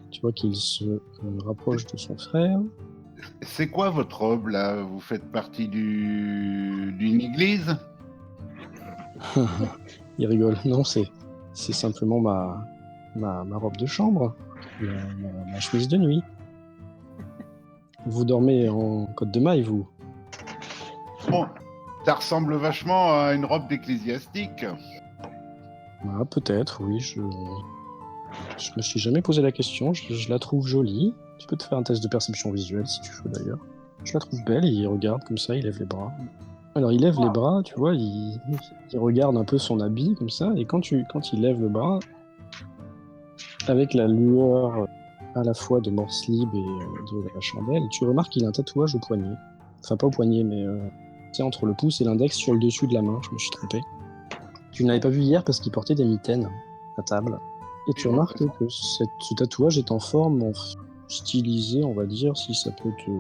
Tu vois qu'il se rapproche de son frère. C'est quoi votre robe là? Vous faites partie d'une église? Il rigole. Non, c'est simplement ma robe de chambre, ma chemise de nuit. Vous dormez en côte de maille, vous? Bon, ça ressemble vachement à une robe d'ecclésiastique. Ah, peut-être, oui. Je me suis jamais posé la question. Je la trouve jolie. Tu peux te faire un test de perception visuelle si tu veux d'ailleurs. Je la trouve belle et il regarde comme ça, il lève les bras. Alors il lève les bras, tu vois, il regarde un peu son habit comme ça, et quand il lève le bras, avec la lueur à la fois de Morse Libre et de la chandelle, tu remarques qu'il a un tatouage au poignet. Enfin pas au poignet, mais entre le pouce et l'index sur le dessus de la main, je me suis trompé. Tu ne l'avais pas vu hier parce qu'il portait des mitaines à table. Et tu remarques que ce tatouage est en forme stylisée, on va dire, si ça peut te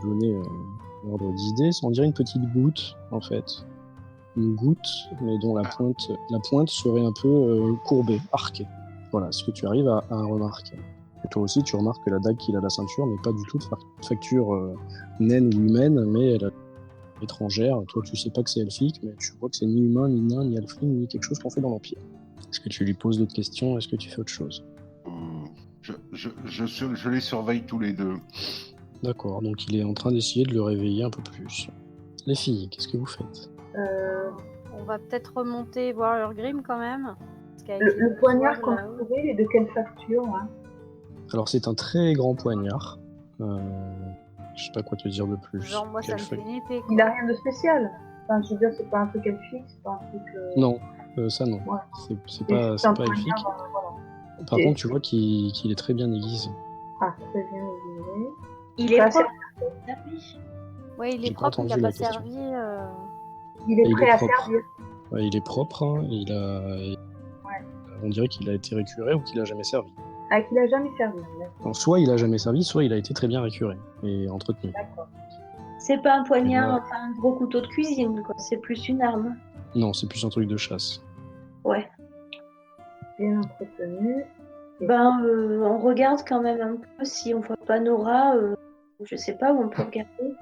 donner un ordre d'idée. On dirait une petite goutte, en fait. Une goutte, mais dont la pointe serait un peu courbée, arquée. Voilà, ce que tu arrives à remarquer. Et toi aussi, tu remarques que la dague qu'il a à la ceinture n'est pas du tout de facture naine ou humaine, mais elle est étrangère. Toi, tu sais pas que c'est elfique, mais tu vois que c'est ni humain, ni nain, ni elfling, ni quelque chose qu'on fait dans l'Empire. Est-ce que tu lui poses d'autres questions? Est-ce que tu fais autre chose? Je les surveille tous les deux. D'accord, donc il est en train d'essayer de le réveiller un peu plus. Les filles, qu'est-ce que vous faites? On va peut-être remonter voir Urgrim quand même. Le poignard qu'on a trouvé, il est de quelle facture hein? Alors c'est un très grand poignard. Je sais pas quoi te dire de plus. Genre moi ça me fait une épée. Il a rien de spécial. Enfin, je veux dire, c'est pas un truc elfique, c'est pas un truc. Non, ça non. Ouais. C'est pas elfique. Voilà. Par contre, tu vois qu'il est très bien aiguisé. Ah, très bien aiguisé. Il est propre. Ouais, il est J'ai pas propre, il a entendu pas la question. servi. Il est prêt à propre. servir. Il est propre, hein, on dirait qu'il a été récuré ou qu'il a jamais servi. Ah, qu'il a jamais servi. Donc, soit il a jamais servi, soit il a été très bien récuré et entretenu. D'accord. C'est pas un poignard, Et là- enfin un gros couteau de cuisine, quoi. C'est plus une arme. Non, c'est plus un truc de chasse. Ouais. Bien entretenu. On regarde quand même un peu si on voit pas Nora. Je sais pas où on peut regarder.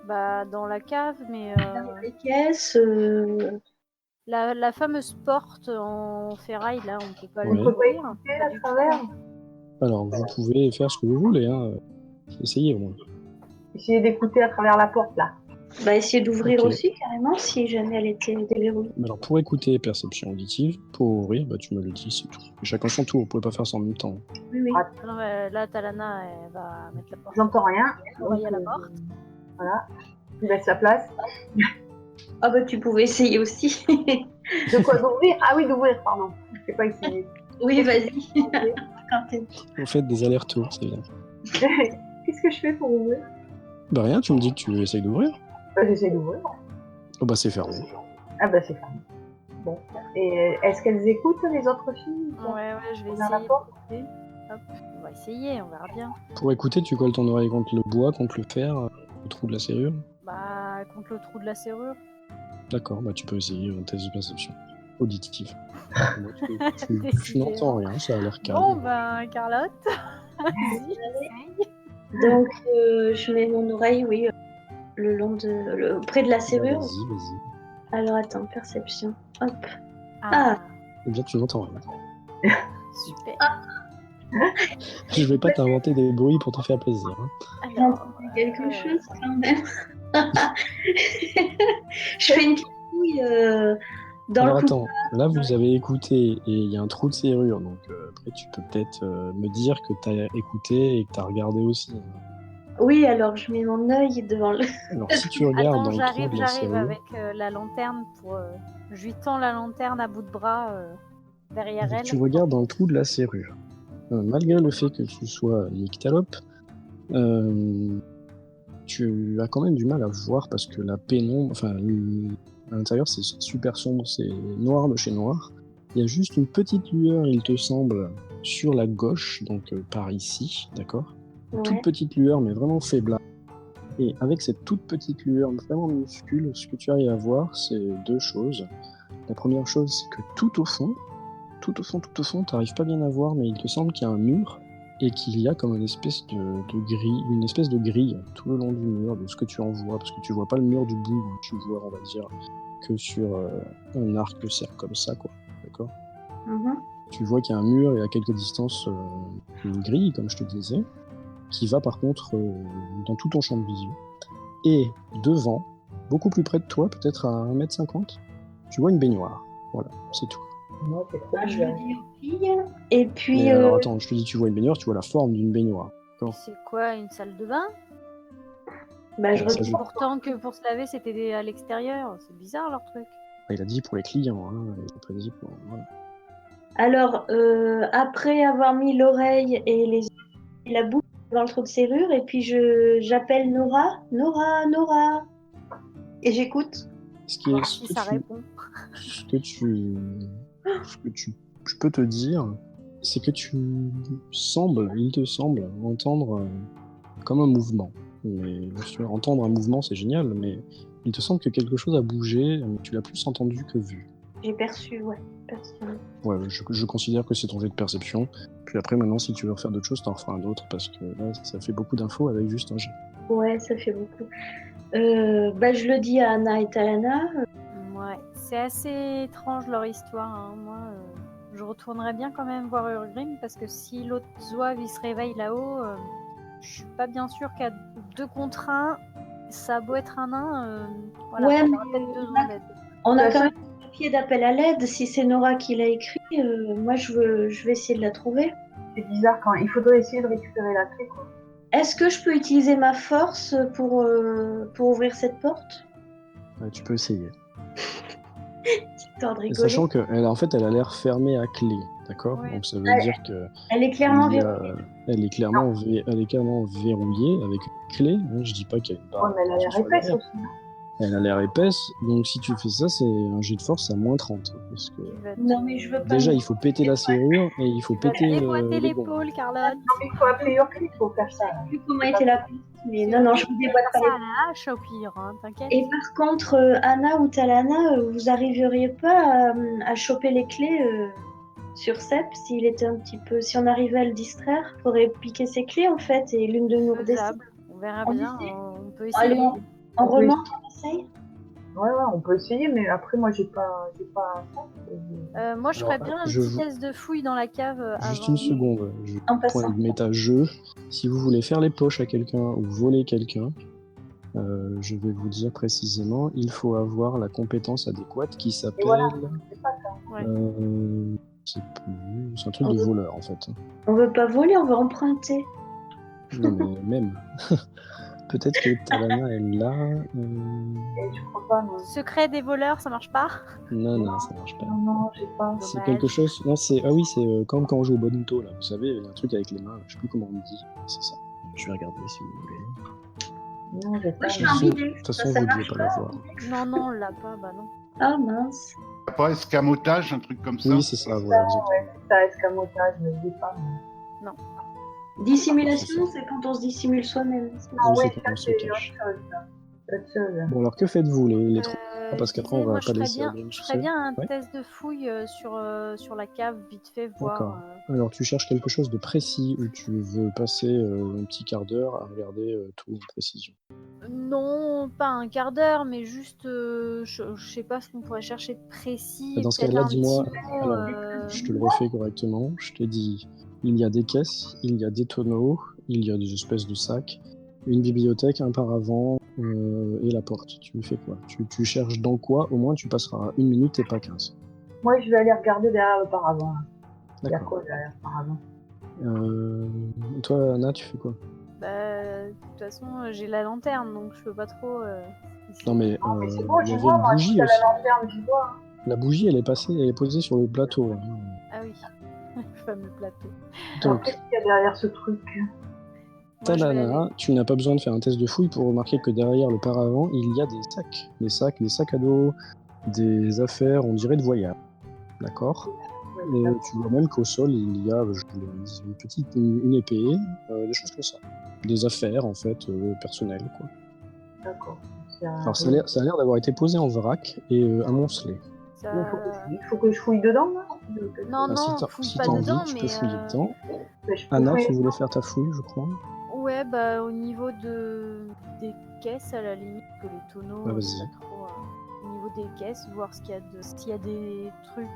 Bah, dans la cave, mais Dans les caisses. la fameuse porte en ferraille, là, on peut pas Ouais. l'ouvrir. On peut pas Pas à du tout. travers. Alors, vous pouvez faire ce que vous voulez, hein. Essayez au moins. Essayer d'écouter à travers la porte là. Bah, essayer d'ouvrir Ok. aussi carrément si jamais elle était déverrouillée. Alors, pour écouter, perception auditive. Pour ouvrir, bah, tu me le dis, c'est tout. Et chacun son tour, vous pouvez pas faire ça en même temps. Oui, oui. Non, mais là, Talana, elle va mettre la porte. J'entends rien. L'oreille à la Donc, porte. Voilà. Je laisse la place. Ah bah tu pouvais essayer aussi. De quoi d'ouvrir? Ah oui, d'ouvrir, pardon. Je sais pas essayer. Oui, vas-y. Quand t'es- Vous faites des allers-retours, c'est bien. Qu'est-ce que je fais pour ouvrir? Bah rien, tu me dis que tu essayes d'ouvrir. Bah, j'essaie d'ouvrir. Oh bah c'est fermé. Ah bah c'est fermé. Bon. Et est-ce qu'elles écoutent les autres filles? Ouais, je vais On a la essayer. porte. d'écouter. Hop, on va essayer, on verra bien. Pour écouter, tu colles ton oreille contre le bois, contre le fer, le trou de la serrure. Bah, contre le trou de la serrure. D'accord, bah tu peux essayer un test de perception auditive. Moi, tu Décidément. n'entends rien, ça a l'air calme. Bon, ben, Carlotte. Vas-y, essaye. Donc je mets mon oreille, oui, le long de, près de la Bah, serrure. vas-y. Alors attends, perception. Hop. Ah, Eh bien, tu n'entends rien. super. Je vais pas t'inventer des bruits pour te faire plaisir. Hein. Alors, Quelque chose quand même. Je fais une petite couille dans Alors le couteau. attends, là vous avez écouté et il y a un trou de serrure, donc après tu peux peut-être me dire que tu as écouté et que tu as regardé aussi. Oui, alors je mets mon œil devant le. Alors si tu regardes attends, dans le trou j'arrive de la serrure, avec la lanterne pour. Je lui tends la lanterne à bout de bras derrière elle. tu regardes dans le trou de la serrure. Malgré le fait que tu sois nyctalope, tu as quand même du mal à voir parce que la pénombre, enfin à l'intérieur c'est super sombre, c'est noir de chez noir. Il y a juste une petite lueur, il te semble, sur la gauche, donc par ici, d'accord? Une toute Ouais. petite lueur, mais vraiment faible. Et avec cette toute petite lueur vraiment minuscule, ce que tu arrives à voir, c'est deux choses. La première chose, c'est que tout au fond, tu n'arrives pas bien à voir, mais il te semble qu'il y a un mur et qu'il y a comme une espèce de grille tout le long du mur, de ce que tu en vois, parce que tu vois pas le mur du bout, hein. Tu vois, on va dire, que sur un arc de cercle comme ça, quoi. D'accord? Mhm. Tu vois qu'il y a un mur et à quelques distances une grille, comme je te disais, qui va par contre dans tout ton champ de vision. Et devant, beaucoup plus près de toi, peut-être à 1m50, tu vois une baignoire. Voilà, c'est tout. Non, c'est trop Bah, je bizarre. le dis aux filles. Et puis. Mais alors attends, je te dis tu vois une baignoire, tu vois la forme d'une baignoire. C'est quoi, une salle de bain? Bah, je Ça, regarde. je- Pourtant que pour se laver, c'était à l'extérieur. C'est bizarre leur truc. Il a dit pour les clients, hein, il a pas dit pour... Voilà. Alors, après avoir mis l'oreille et la bouche dans le trou de serrure, et puis j'appelle Nora. Nora. Et j'écoute. Ce qui est, Si ça répond. ce que je peux te dire, c'est que il te semble entendre comme un mouvement. Mais bien sûr, entendre un mouvement, c'est génial, mais il te semble que quelque chose a bougé, mais tu l'as plus entendu que vu. J'ai perçu, ouais. Perçu. Ouais, je considère que c'est ton jet de perception. Puis après, maintenant, si tu veux refaire d'autres choses, t'en referas un autre, parce que là, ça fait beaucoup d'infos avec juste un jet. Ouais, ça fait beaucoup. Je le dis à Anna et Talana. Ouais, c'est assez étrange leur histoire. Hein. Moi, je retournerais bien quand même voir Urgrim parce que si l'autre zouave il se réveille là-haut, je suis pas bien sûre qu'à 2 contre 1, ça a beau être un nain, voilà, Ouais, on aura mais peut-être besoin d'aide. On a La quand seule- même un papier d'appel à l'aide. Si c'est Nora qui l'a écrit, moi je vais essayer de la trouver. C'est bizarre quand il faudrait essayer de récupérer la clé, quoi. Est-ce que je peux utiliser ma force pour ouvrir cette porte? Ouais, tu peux essayer. Histoire de Et rigoler. sachant qu'elle elle a l'air fermée à clé, d'accord? Ouais. Donc ça veut Ouais. dire que Elle est clairement il y a- verrouillée. elle est clairement verrouillée avec une clé. Hein, je dis pas qu'il y a une barre. Ouais, mais elle a l'air sur épaisse derrière. aussi. Elle a l'air épaisse, donc si tu fais ça, c'est un jet de force à moins 30. Parce que Tu vas te- Non, mais je veux pas. déjà, il faut péter la serrure et il faut tu vas te péter déboîter les gonds. l'épaule, Carlotte. Non, mais il faut appeler Yorkly pour faire ça. Je sais plus comment était la piste, mais non, non, je vous dévoile Faire pas ça les. à la hache au pire, hein, t'inquiète. Et par contre, Anna ou Talana, vous arriveriez pas à choper les clés sur Sep s'il était un petit peu. Si on arrivait à le distraire, faudrait piquer ses clés en fait et l'une de nous redescend. Faisable. On verra On bien, essaie. on peut Allez, essayer. on On peut remonte, on essaye. Ouais, on peut essayer, mais après, moi, j'ai pas ça. Moi, je Alors, ferais bien un je petit vous- test de fouille dans la cave Juste avant. une seconde, je En passant. point de méta-jeu. Si vous voulez faire les poches à quelqu'un ou voler quelqu'un, je vais vous dire précisément, il faut avoir la compétence adéquate qui s'appelle... voilà. C'est pas ça. Ouais. je sais plus, c'est un truc de voleur en fait. On veut pas voler, on veut emprunter. Non mais même. Peut-être que Talana elle l'a. Et je crois pas, non. Secret des voleurs, ça marche pas? Non, ça marche pas. Non, j'ai pas. C'est Dommage. quelque chose. Non, c'est. Ah oui, c'est comme quand on joue au Bonito là. Vous savez, il y a un truc avec les mains, là. Je sais plus comment on dit. C'est ça. Je vais regarder si vous voulez. Non, j'ai pas. Moi, je De suis en toute bidet. façon, Ça vous ne marche deviez pas l'avoir. Non, on l'a pas, bah non. Ah mince. Pas escamotage, un truc comme ça. Oui, c'est ça, voilà. exactement. Ouais, c'est ça, escamotage, mais je l'ai pas. Non, Dissimulation, c'est quand on se dissimule soi-même. Oui, ouais, c'est ça, quand on se c'est cache. autre chose, ça. C'est autre chose. Bon, alors que faites-vous, les trois? Parce Je qu'après, on disais, va moi, pas laisser bien, Adrien je tout ferais seul. bien un Ouais. test de fouille sur la cave, vite fait, voir. D'accord. Alors, tu cherches quelque chose de précis ou tu veux passer un petit quart d'heure à regarder tout en précision? Non, pas un quart d'heure, mais juste, je sais pas ce qu'on pourrait chercher de précis. Dans ce Peut-être cas-là, un dis-moi. petit mot, Alors, je te le refais correctement. Je t'ai dit, il y a des caisses, il y a des tonneaux, il y a des espèces de sacs, une bibliothèque, un paravent et la porte. Tu fais quoi? Tu cherches dans quoi? Au moins, tu passeras 1 minute et pas 15. Moi, je vais aller regarder derrière le paravent. Il y a D'accord. quoi derrière le paravent? Et toi, Anna, tu fais quoi? Bah, de toute façon, j'ai la lanterne, donc je peux pas trop. Non, mais Non, mais c'est bon, il y j'y avait vois, une moi, bougie si t'as aussi. la lanterne, j'y vois. La bougie, elle est posée sur le plateau. Là. Ah oui, le fameux plateau. Alors, Donc, qu'est-ce qu'il y a derrière ce truc? Moi, je vais Talana, aller- tu n'as pas besoin de faire un test de fouille pour remarquer que derrière le paravent, il y a des sacs. Des sacs à dos, des affaires, on dirait de voyage. D'accord? Et tu vois même qu'au sol, il y a une épée, des choses comme ça. Des affaires, en fait, personnelles. Quoi. D'accord. Alors, ça a l'air d'avoir été posé en vrac et amoncelé. ça- Il faut que je fouille dedans, là? Non, non, Alors, fouille si pas t'as dedans, envie, tu mais. peux fouiller dedans. Mais je peux Anna, fouiller tu voulais dedans. faire ta fouille, je crois. Ouais, bah au niveau des caisses, à la limite, que les tonneaux. Bah, vas-y. c'est pas trop, au niveau des caisses, voir s'il y a des trucs,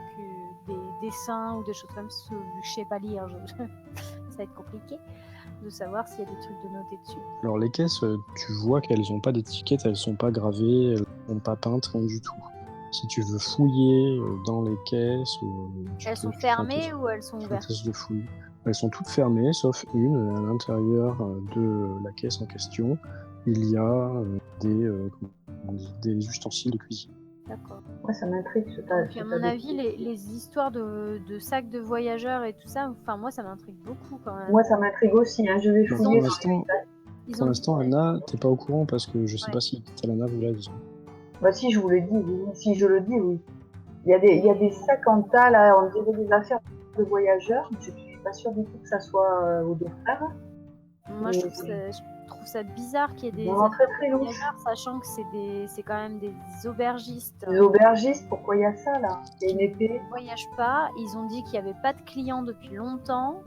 des dessins ou des choses comme ça. Je sais pas lire, ça va être compliqué de savoir s'il y a des trucs de noter dessus. Alors, les caisses, tu vois qu'elles n'ont pas d'étiquette, elles sont pas gravées, elles sont pas peintes, rien du tout. Si tu veux fouiller dans les caisses... Elles sont fermées ou elles sont un ouvertes? test de fouille. Elles sont toutes fermées, sauf une. À l'intérieur de la caisse en question, il y a des ustensiles de cuisine. D'accord. Moi, ça m'intrigue, ce tas. Donc, à mon avis, les histoires de sacs de voyageurs et tout ça, enfin, moi, ça m'intrigue beaucoup quand même. Moi, ça m'intrigue aussi. Hein. Je vais Donc, fouiller. pour l'instant, Anna, t'es pas au courant parce que je sais Ouais. pas si Talana vous l'a dit. Bah, si je vous le dis, oui. Si je le dis, oui. Il y a des sacs en tas, là, on dirait des affaires de voyageurs. Je suis pas sûre du tout que ça soit aux deux frères. Moi, je trouve ça bizarre qu'il y ait des Vraiment très, très louche. voyageurs, sachant que c'est quand même des aubergistes. Les aubergistes, pourquoi il y a ça, là? Il y a une épée. Ils ne voyagent pas. Ils ont dit qu'il n'y avait pas de clients depuis longtemps.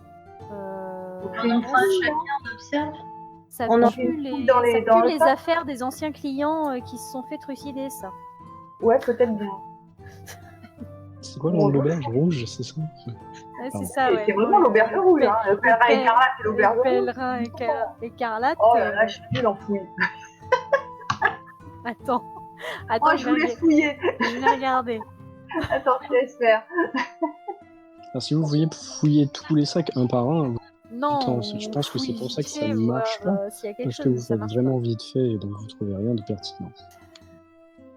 fait une fouille, chacun on observe. Ça On en pue fait une les, fouille dans les- ça pue dans le les tas. affaires des anciens clients qui se sont fait trucider, ça. Ouais, peut-être bien. C'est quoi le nom de l'auberge? Rouge, c'est ça? Ouais, Pardon. c'est ça, ouais. C'est vraiment l'auberge rouge, hein. Le pèlerin écarlate et Le l'auberge rouge. pèlerin écarlate. Oh là là, je suis nulle en fouille. Attends, Oh, je vous laisse fouiller. je vais regarder. Attends, je laisse faire. Alors, si vous voulez fouiller tous les sacs un par un, Non, Attends, je pense que c'est pour ça que ça ne marche pas, s'il y a quelque parce que chose, vous ça faites marche vraiment vite fait et donc vous trouvez rien de pertinent.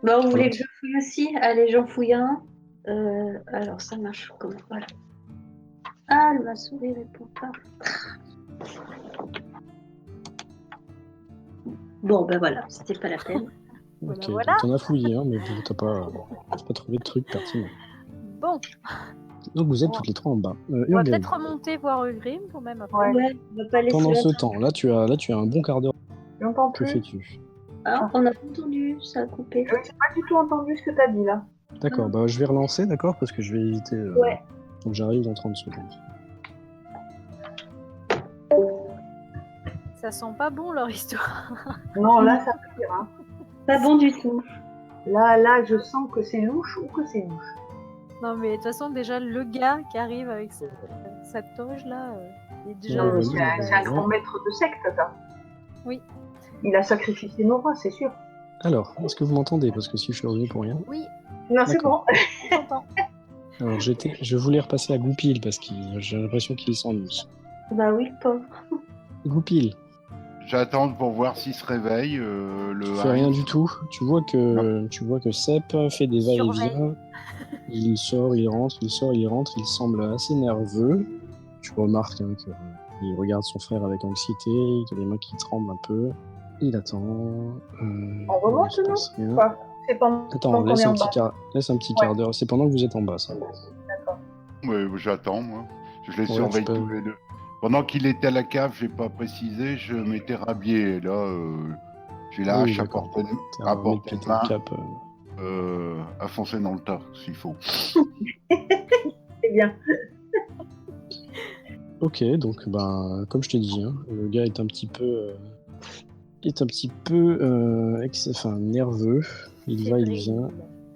Bon, vous voulez que je fouille aussi? Allez, j'en fouille un. Alors, ça marche comment? Voilà. Ah, ma souris répond pas. Bon, ben voilà, c'était pas la peine. Voilà, Ok, voilà. donc t'en as fouillé, hein, mais bon, t'as pas trouvé de truc pertinent. Bon, Donc vous êtes Bon. toutes les trois en bas. on va Urgrim, peut-être remonter voir Ugrim quand même après. Ouais. Ouais, on va pas laisser pendant ce l'attendre. temps, là tu as un bon quart d'heure. J'entends Que plus. fais-tu? Ah, on n'a pas entendu, ça a coupé. J'ai pas du tout entendu ce que t'as dit là. D'accord, bah je vais relancer, d'accord, parce que je vais éviter. Ouais. Donc j'arrive dans 30 secondes. Ça sent pas bon leur histoire. Non, là ça pire. Hein. Pas bon du tout. Là, je sens que c'est louche ou que c'est louche. Non mais de toute façon déjà le gars qui arrive avec sa toge là, il est déjà Ouais, un vas-y, peu C'est un, bah, c'est un ouais. grand maître de secte, ça. Oui. Il a sacrifié Nora, c'est sûr. Alors, est-ce que vous m'entendez? Parce que si je suis revenu pour rien. Oui, Non, c'est bon. D'accord. on t'entend. Alors je voulais repasser à Goupil parce que j'ai l'impression qu'il s'ennuie. Bah oui, le pauvre. Goupil, J'attends pour voir s'il se réveille. Le tu fais rien Heinz. du tout. Tu vois que Sepp fait des va-et-vient. Il sort, il rentre, il sort, il rentre. Il semble assez nerveux. Tu remarques hein, qu'il regarde son frère avec anxiété, qu'il a les mains qui tremblent un peu. Il attend. On remonte, il se non passe rien. Quoi C'est pendant Attends, qu'on laisse est un en petit bas. quart d'heure. C'est pendant que vous êtes en bas, ça. D'accord. Ouais, j'attends, moi. Je les Ouais, surveille tu peux- tous les deux. Pendant qu'il était à la cave, j'ai pas précisé, je m'étais rhabillé. Et là, j'ai la Oui, hache à d'accord. portée T'es à un mec portée qui de était en main, cap. à foncer dans le tas, s'il faut. C'est bien. Ok, donc ben, comme je t'ai dit, hein, le gars est un petit peu, nerveux. Il va, il vient,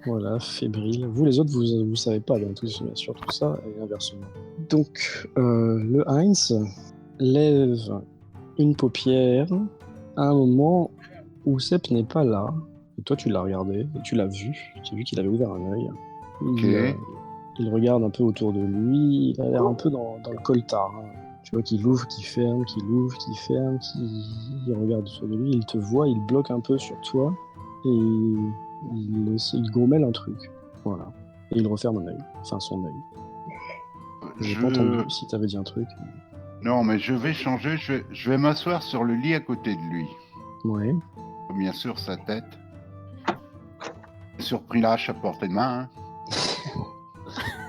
voilà, fébrile. Vous les autres, vous savez pas bien sûr tout ça et inversement. Donc le Heinz lève une paupière à un moment où Sepp n'est pas là. Et toi, tu l'as regardé, et tu l'as vu. Tu as vu qu'il avait ouvert un œil. Ok. Il regarde un peu autour de lui. Il a l'air un peu dans le coltard. Hein. Tu vois qu'il ouvre, qu'il ferme, qu'il ouvre, qu'il ferme, qu'il regarde autour de lui. Il te voit, il bloque un peu sur toi. Et il grommelle un truc. Voilà. Et il referme un œil. Enfin, son œil. J'ai pas entendu si t'avais dit un truc. Non, mais je vais changer. Je vais m'asseoir sur le lit à côté de lui. Ouais. Bien sûr, sa tête. Surpris la hache à portée de main. Hein.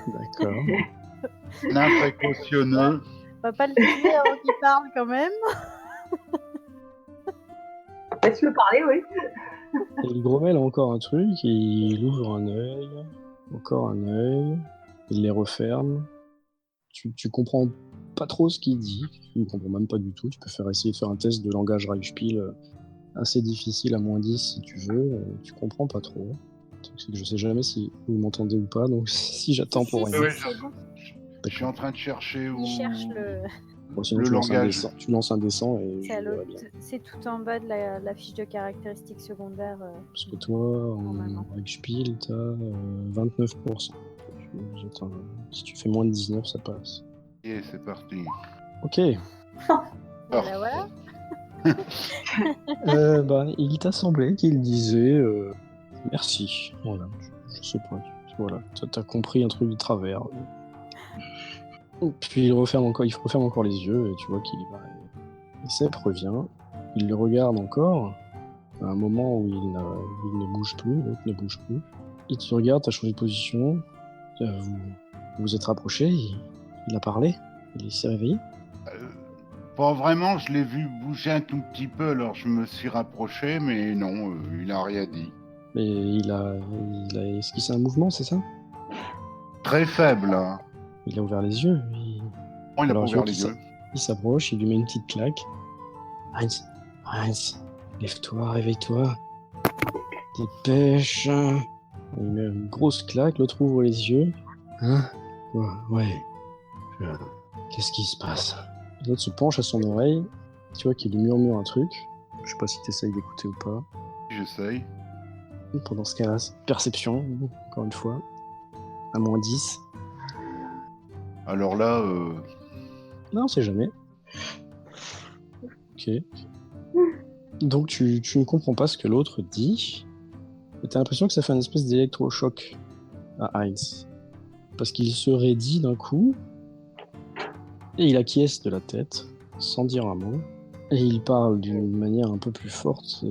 D'accord. Un précautionneux. On va pas le tuer avant qu'il parle quand même. Laisse-le parler, oui. Et il grommelle encore un truc, et il ouvre un œil, encore un œil, il les referme. Tu comprends pas trop ce qu'il dit, tu ne comprends même pas du tout. Tu peux essayer de faire un test de langage Reichspiel assez difficile à -10 si tu veux, tu comprends pas trop. C'est que je sais jamais si vous m'entendez ou pas, donc si j'attends pour rien. Oui, c'est bon. Je suis en train de chercher où. Il cherche le. Bon, sinon le tu lances langage. tu lances un dessin et C'est à je verrai l'autre. bien. C'est tout en bas de la fiche de caractéristiques secondaires. Parce que toi, Normalement. en Reichspiel, t'as 29%. Attends, si tu fais moins de 19, ça passe. Et c'est parti. Ok. Voilà. Il t'a semblé qu'il disait merci. Voilà, je sais pas. Voilà, t'as compris un truc de travers. Puis il referme encore les yeux et tu vois qu'il va. Et Sepp revient. Il le regarde encore. À un moment où il ne bouge plus, l'autre ne bouge plus. Il te regarde, t'as changé de position. Vous vous êtes rapprochés. Il a parlé. Il s'est réveillé. Pas vraiment, je l'ai vu bouger un tout petit peu, alors je me suis rapproché, mais non, il a rien dit. Mais il a esquissé un mouvement, c'est ça? Très faible, hein. Il a ouvert les yeux. Non, il a Alors, pas je vois ouvert les qu'il yeux. Il s'approche, il lui met une petite claque. Heinz, lève-toi, réveille-toi. Dépêche. Il met une grosse claque, l'autre ouvre les yeux. Hein? Ouais. Qu'est-ce qui se passe? L'autre se penche à son oreille. Tu vois qu'il lui murmure un truc. Je sais pas si t'essayes d'écouter ou pas. J'essaye. Pendant ce cas-là, perception, encore une fois. À -10. Alors là, Non, on sait jamais. Ok. Donc tu ne comprends pas ce que l'autre dit. Mais t'as l'impression que ça fait un espèce d'électrochoc à Heinz. Parce qu'il se dit d'un coup, et il acquiesce de la tête, sans dire un mot, et il parle d'une manière un peu plus forte.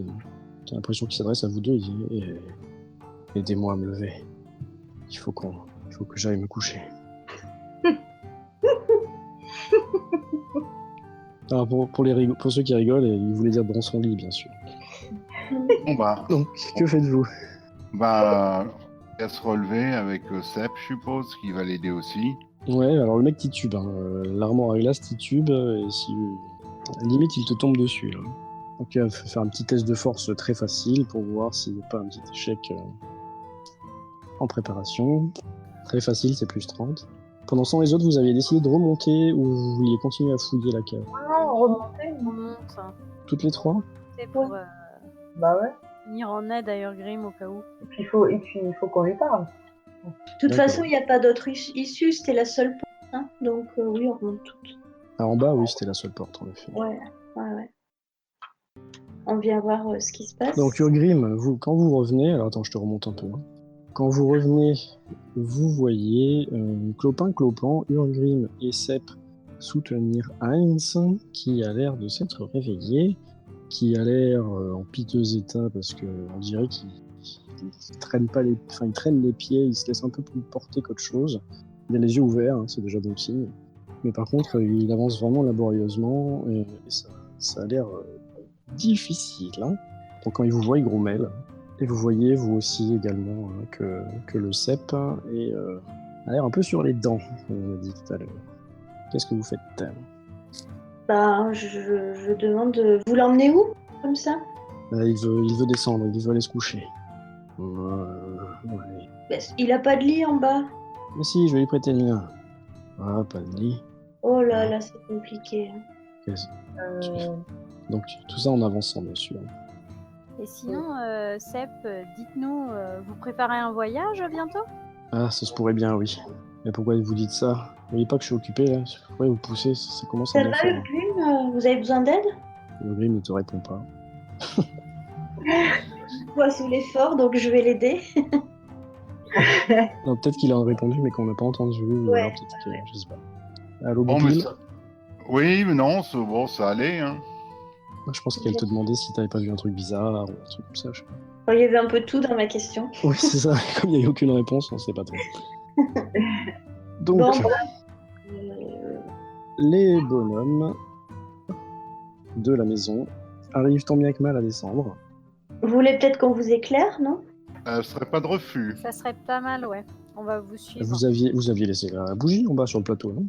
J'ai l'impression qu'il s'adresse à vous deux. Il dit aidez-moi à me lever. Il faut que j'aille me coucher. Alors pour ceux qui rigolent, il voulait dire dans son lit, bien sûr. Bon bah, Donc, que faites-vous? il va se relever avec Sep, je suppose, qui va l'aider aussi. Ouais, alors le mec titube. L'armoire à glace titube, et si limite il te tombe dessus. Là. Donc il va faire un petit test de force très facile pour voir s'il n'y a pas un petit échec en préparation. Très facile, c'est plus 30. Pendant ce temps, les autres, vous aviez décidé de remonter ou vous vouliez continuer à fouiller la cave? Non, remonter. On monte. Toutes les trois? C'est pour Bah ouais. venir en aide à Urgrim au cas où. Et puis il faut qu'on lui parle. De toute D'accord. façon, il n'y a pas d'autre issue, c'était la seule porte. Hein. Donc oui, on remonte toutes. Ah, en bas, oui, c'était la seule porte, en effet. Ouais. On vient voir ce qui se passe. Donc Urgrim, quand vous revenez, alors attends, je te remonte un peu. Quand vous revenez, vous voyez Clopin, Urgrim et Sep soutenir Heinz, qui a l'air de s'être réveillé, qui a l'air en piteux état parce que on dirait qu'il traîne pas il traîne les pieds, il se laisse un peu plus porter qu'autre chose. Il a les yeux ouverts, c'est déjà bon signe. Mais par contre, il avance vraiment laborieusement et ça a l'air difficile. Donc quand il vous voit, il grommelle. Et vous voyez, vous aussi également, que le Sep a l'air un peu sur les dents, comme on a dit tout à l'heure. Qu'est-ce que vous faites? Bah, je demande, vous l'emmenez où, comme ça? Il veut descendre, il veut aller se coucher. Ouais. Bah, il a pas de lit en bas. Mais si, je vais lui prêter le mien. Ah, pas de lit. Oh là là, c'est compliqué. Donc tout ça en avançant, bien sûr. Et sinon, Sep, dites-nous, vous préparez un voyage bientôt? Ah, ça se pourrait bien, oui. Mais pourquoi vous dites ça? Vous voyez pas que je suis occupé, là? Pourquoi vous poussez? Ça commence à Ça bien va, faire. Urgrim? Vous avez besoin d'aide? Le Grim ne te répond pas. Je vois sous l'effort, donc je vais l'aider. Non, peut-être qu'il a répondu, mais qu'on n'a pas entendu. Ou Ouais. alors peut-être que... Je sais pas. Allô, Bon, mais Goupil? oui, mais non, ça allait. Hein. Je pense qu'elle te demandait si t'avais pas vu un truc bizarre ou un truc comme ça. Je sais pas. Il y avait un peu de tout dans ma question. Oui, c'est ça. Comme il n'y a eu aucune réponse, on sait pas trop. Donc, Bon, les bonhommes de la maison arrivent tant bien que mal à descendre. vous voulez peut-être qu'on vous éclaire, non? Ce serait pas de refus. Ça serait pas mal, ouais. On va vous suivre. Vous aviez laissé la bougie en bas sur le plateau, non?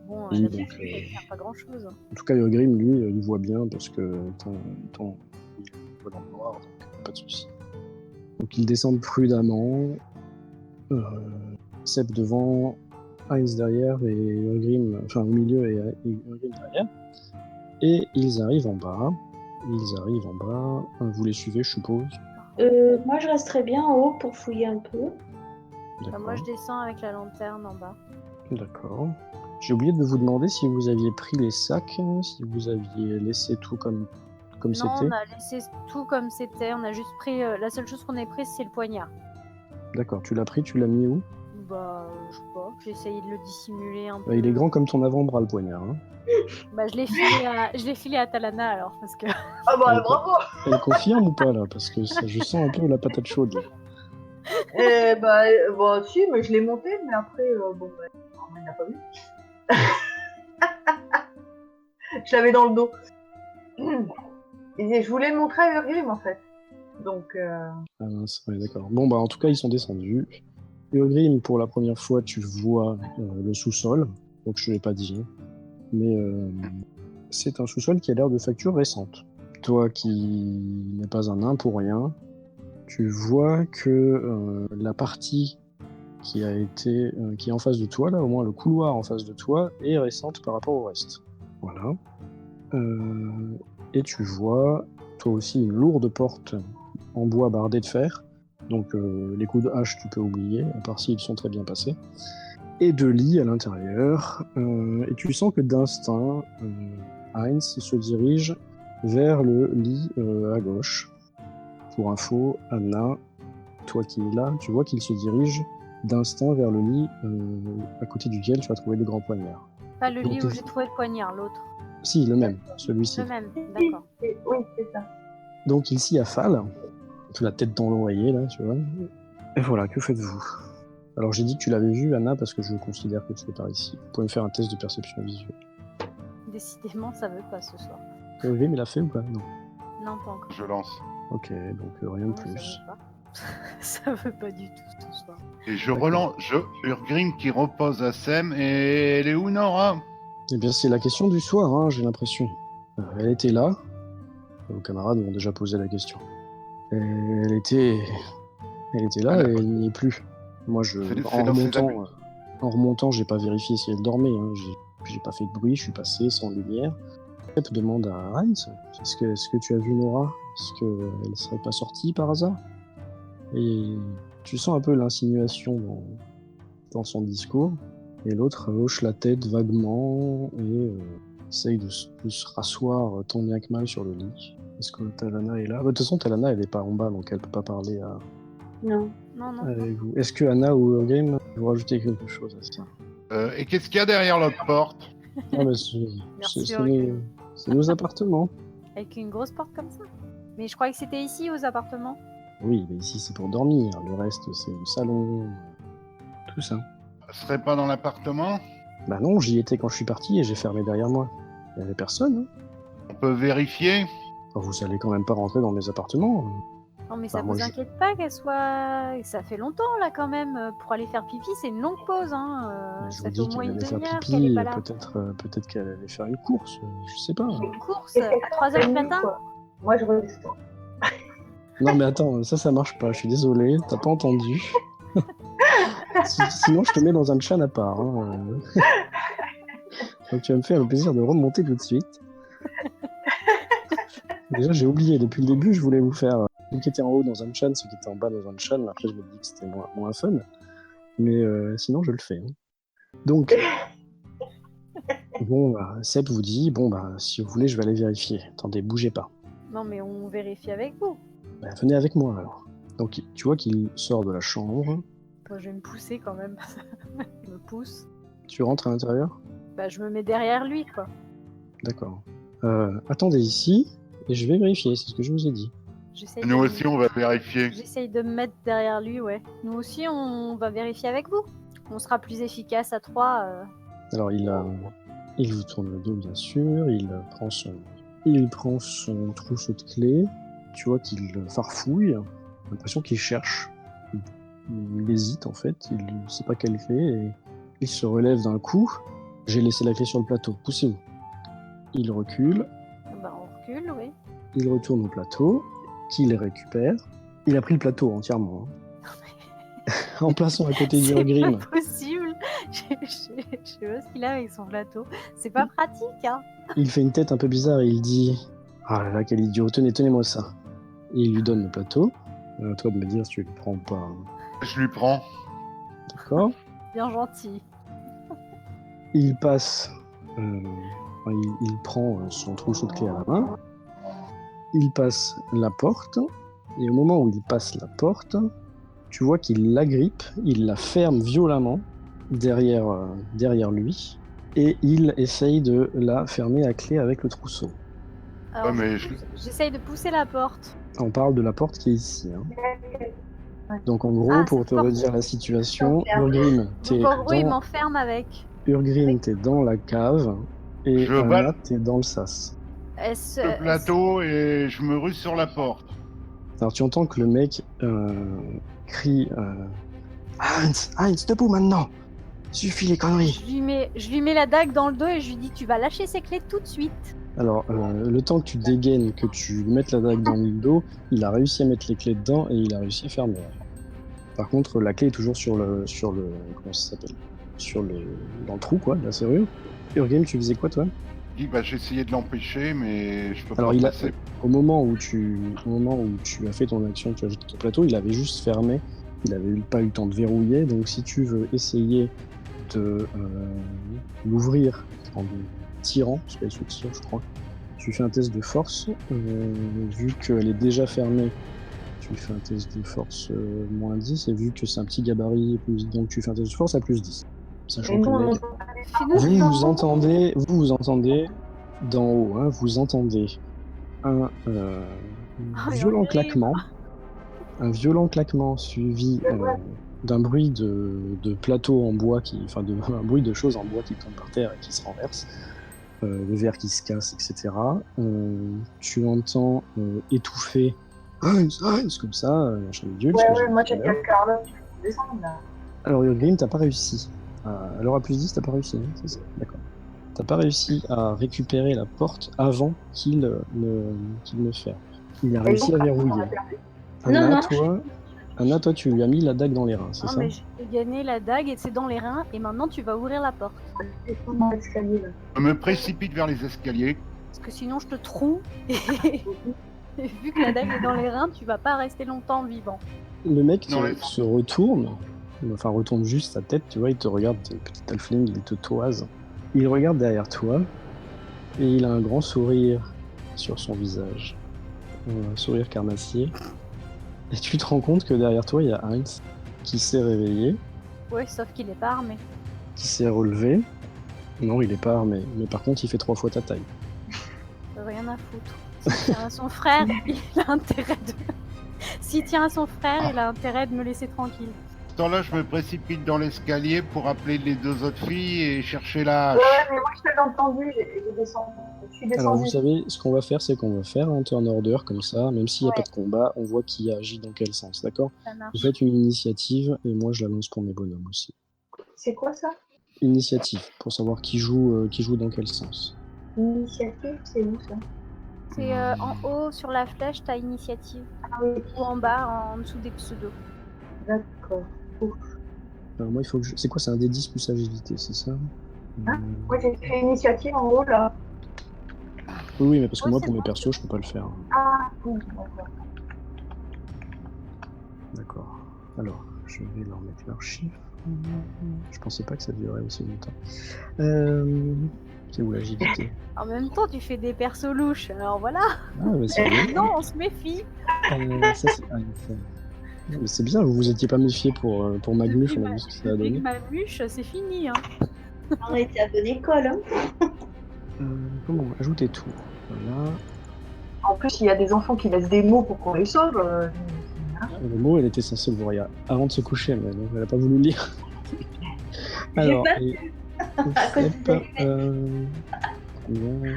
Bon, Oui, la donc, bougie, elle sert pas grand-chose. En tout cas, Grim, lui, il voit bien parce que il voit dans le noir, donc pas de souci. Donc ils descendent prudemment. Sep devant, Heinz derrière et Grim, enfin au milieu et Grim derrière. Et ils arrivent en bas. Vous les suivez, je suppose. Moi, je resterai bien en haut pour fouiller un peu. D'accord. Moi, je descends avec la lanterne en bas. D'accord. J'ai oublié de vous demander si vous aviez pris les sacs, si vous aviez laissé tout comme Non, c'était. on a laissé tout comme c'était. On a juste pris. La seule chose qu'on ait prise, c'est le poignard. D'accord, tu l'as pris, tu l'as mis où? Bah, je sais pas. J'ai essayé de le dissimuler un peu. Bah, il est grand comme ton avant-bras, le poignard. Hein. Bah, je l'ai filé à Talana alors, parce que. Ah bah bravo. Elle confirme ou pas là? Parce que je sens un peu la patate chaude. Là. Bon, si, mais je l'ai monté, mais après, il n'a pas vu. Je l'avais dans le dos. Et je voulais le montrer à Urgrim, en fait. Donc, Ah mince, ouais, d'accord. Bon, bah en tout cas, ils sont descendus. Urgrim, pour la première fois, tu vois le sous-sol. Donc je ne l'ai pas dit. Mais c'est un sous-sol qui a l'air de facture récente. Toi qui n'es pas un nain pour rien, tu vois que la partie qui est en face de toi, là, au moins le couloir en face de toi, est récente par rapport au reste. Voilà. Et tu vois, toi aussi, une lourde porte en bois bardée de fer. Donc les coups de hache, tu peux oublier, à part s'ils sont très bien passés. Et deux lits à l'intérieur. Et tu sens que d'instinct, Heinz se dirige vers le lit à gauche. Pour info, Anna, toi qui es là, tu vois qu'il se dirige d'instinct vers le lit à côté duquel tu vas trouver le grand poignard. Pas le lit Donc, où j'ai trouvé le poignard, l'autre. Si, le même, celui-ci. Le même, d'accord. oui, c'est ça. Donc il s'y affale, la tête dans l'oreiller, là, tu vois. Et voilà, que faites-vous? Alors j'ai dit que tu l'avais vu, Anna, parce que je considère que tu es par ici. Vous pouvez me faire un test de perception visuelle. Décidément, ça veut pas ce soir. Grim, il a fait ou pas? Non. Non, pas encore. Je lance. Ok, donc rien de Non, plus. Ça veut pas. Ça veut pas du tout ce soir. Et je relance. Urgrim qui repose à Sem. Et elle est où, Nora? Eh bien, c'est la question du soir, hein, j'ai l'impression. Elle était là. Vos camarades m'ont déjà posé la question. Et elle était là Elle a et pas- elle n'y est plus. Moi, en remontant, j'ai pas vérifié si elle dormait. Hein. J'ai pas fait de bruit, je suis passé sans lumière. Je demande à Heinz, est-ce que tu as vu Nora? Est-ce qu'elle serait pas sortie par hasard? Et tu sens un peu l'insinuation dans son discours. Et l'autre hoche la tête vaguement et essaye de se rasseoir tant bien que mal sur le lit. Est-ce que Talana est là? De toute façon, Talana, elle est pas en bas, donc elle peut pas parler Non. Non, non. avec vous. Est-ce que Anna ou Urgrim, vous rajoutez quelque chose à ça? Et qu'est-ce qu'il y a derrière l'autre porte? Ah, bah, Merci, c'est Urgrim. c'est nos appartements. Avec une grosse porte comme ça. Mais je croyais que c'était ici, aux appartements. Oui, mais ici c'est pour dormir. Le reste, c'est le salon, tout ça. Ce serait pas dans l'appartement? Bah non, j'y étais quand je suis parti et j'ai fermé derrière moi. Il y avait personne. Hein. On peut vérifier? Enfin, vous allez quand même pas rentrer dans mes appartements. Non, mais ça Bah, moi, vous inquiète pas qu'elle soit. Ça fait longtemps là quand même. Pour aller faire pipi, c'est une longue pause. Hein. Je Ça vous fait dis au moins qu'elle une allait faire demi-heure qu'elle est pipi, pas là. peut-être qu'elle allait faire une course, je sais pas. Une course Et à quelqu'un 3h du fait nuit, matin. quoi. Moi, je redescends. Non mais attends, ça marche pas, je suis désolé, t'as pas entendu. Sinon je te mets dans un chan à part. Hein. Donc tu vas me faire le plaisir de remonter tout de suite. Déjà j'ai oublié, depuis le début je voulais vous faire ceux qui étaient en haut dans un chan, ceux qui étaient en bas dans un chan, après je me dis que c'était moins fun. Mais sinon je le fais. Hein. Donc, bon, Seb vous dit, bon bah si vous voulez je vais aller vérifier. Attendez, bougez pas. Non, mais on vérifie avec vous. Bah, venez avec moi alors. Donc tu vois qu'il sort de la chambre, Moi, je vais me pousser quand même. Il me pousse. tu rentres à l'intérieur. Bah, je me mets derrière lui, quoi. D'accord. Attendez ici, et je vais vérifier, c'est ce que je vous ai dit. J'essaye Nous de- aussi, on va vérifier. J'essaye de me mettre derrière lui, ouais. Nous aussi, on va vérifier avec vous. On sera plus efficace à 3. Alors il vous tourne le dos bien sûr, il prend son trousseau de clés, tu vois qu'il farfouille, j'ai l'impression qu'il cherche. Il hésite en fait, il ne sait pas quelle clé, et il se relève d'un coup. J'ai laissé la clé sur le plateau, poussez-vous. Il recule, Bah, on recule, oui. il retourne au plateau, qu'il récupère. Il a pris le plateau entièrement. Hein. En plaçant à côté C'est d'Urgrim. pas possible. Je sais pas ce qu'il a avec son plateau. C'est pas pratique, hein. Il fait une tête un peu bizarre et il dit ah là là, quel idiot, tenez-moi ça. Et il lui donne le plateau. À toi de me dire si tu le prends ou pas. Je lui prends. D'accord. Bien gentil. Il passe. Il prend son trousseau de clés à la main. Il passe la porte. Et au moment où il passe la porte, tu vois qu'il l'agrippe, il la ferme violemment derrière lui. Et il essaye de la fermer à clé avec le trousseau. Alors, Ouais, mais j'essaye de pousser la porte. On parle de la porte qui est ici. Hein. Donc en gros, Ah, pour cette te porte. redire la situation, Urgrim, Donc en gros, il m'enferme avec. t'es dans la cave et Je Anna, bats- t'es dans le sas. Est-ce Le plateau et je me rue sur la porte. Alors tu entends que le mec crie Heinz, debout maintenant! Suffit les conneries! je lui mets la dague dans le dos et je lui dis tu vas lâcher ses clés tout de suite. Alors, le temps que tu dégaines, que tu lui mettes la dague dans le dos, il a réussi à mettre les clés dedans et il a réussi à fermer. Par contre, la clé est toujours sur le comment ça s'appelle? Dans le trou, quoi, de la serrure. Urgrim, tu faisais quoi, toi? Je dis, bah, j'ai essayé de l'empêcher, mais je peux Alors, pas passer. au moment où tu as fait ton action, tu as jeté ton plateau, il avait juste fermé. Il avait pas eu le temps de verrouiller. Donc, si tu veux essayer de l'ouvrir en tirant, parce qu'elle se tire, je crois, tu fais un test de force. Vu qu'elle est déjà fermée, tu fais un test de force moins 10. Et vu que c'est un petit gabarit, donc tu fais un test de force à plus 10. Sachant Et que nous, le on mec... Fais-nous Vous entendez d'en haut, hein, vous entendez un un violent claquement. Un violent claquement suivi d'un bruit de plateau en bois, un bruit de choses en bois qui tombent par terre et qui se renversent, le verre qui se casse, etc. Tu entends étouffer Heinz, Heinz, comme ça, machin bidule, ce que j'ai dit moi tout à j'ai l'heure. dit à Carlotte, il faut descendre là. Alors, Grim, t'as pas réussi. À l'heure à plus 10, t'as pas réussi, hein, c'est ça, d'accord. T'as pas réussi à récupérer la porte avant qu'il ne ferme. Il a réussi à verrouiller. Non. Anna, toi, tu lui as mis la dague dans les reins, c'est Non, ça? mais j'ai gagné la dague et c'est dans les reins. Et maintenant, tu vas ouvrir la porte. Descendre dans l'escalier là. Je me précipite vers les escaliers. Parce que sinon, je te troue. Et vu que la dague est dans les reins, tu vas pas rester longtemps vivant. Le mec Non, se retourne, enfin retourne juste sa tête, tu vois, il te regarde, t'es une petite halfling, il te toise. Il regarde derrière toi et il a un grand sourire sur son visage. Un sourire carnassier. Et tu te rends compte que derrière toi, il y a Heinz qui s'est réveillé, Ouais, sauf qu'il est pas armé. qui s'est relevé. Non, il est pas armé, mais par contre, il fait 3 fois ta taille. Rien à foutre. S'il tient à son frère, il a intérêt de... S'il tient à son frère, il a intérêt de me laisser tranquille. Ce temps-là, je me précipite dans l'escalier pour appeler les 2 autres filles et chercher la hache. Ouais, mais moi je t'avais entendu, j'ai descendu. Je suis Alors, descendue. vous savez, ce qu'on va faire, c'est qu'on va faire un turn order comme ça, même s'il n'y a Ouais. pas de combat, on voit qui agit dans quel sens, d'accord? Ça marche. Vous faites une initiative et moi je la lance pour mes bonhommes aussi. C'est quoi ça? Initiative, pour savoir qui joue dans quel sens. L'initiative, c'est où ça? C'est en haut sur la flèche, t'as initiative. Ah oui, Ou en bas, en dessous des pseudos. d'accord. Ouf. Alors moi, il faut que c'est quoi, c'est un D10 plus agilité, c'est ça? Hein Moi j'ai fait initiative en haut là. Oui, mais parce que Ouais, moi, c'est pour mes bon. persos, je peux pas le faire. Ah, oui, d'accord. D'accord. Alors, je vais leur mettre leurs chiffres. Je pensais pas que ça durerait aussi longtemps. C'est où l'agilité? En même temps, tu fais des persos louches, alors voilà. Ah, mais c'est bien. Non, on se méfie. Ça, c'est... mais c'est bien, vous vous étiez pas méfié pour Magnus, on a vu ce que ça a Avec donné. ma muche, c'est fini. Hein. On était à bonne école. Hein. Comment ajouter tout? Voilà. En plus, il y a des enfants qui laissent des mots pour qu'on les sauve. Le mot, elle était censée le voir avant de se coucher, mais donc, elle a pas voulu le lire. Alors, pas et, À cause hop, de combien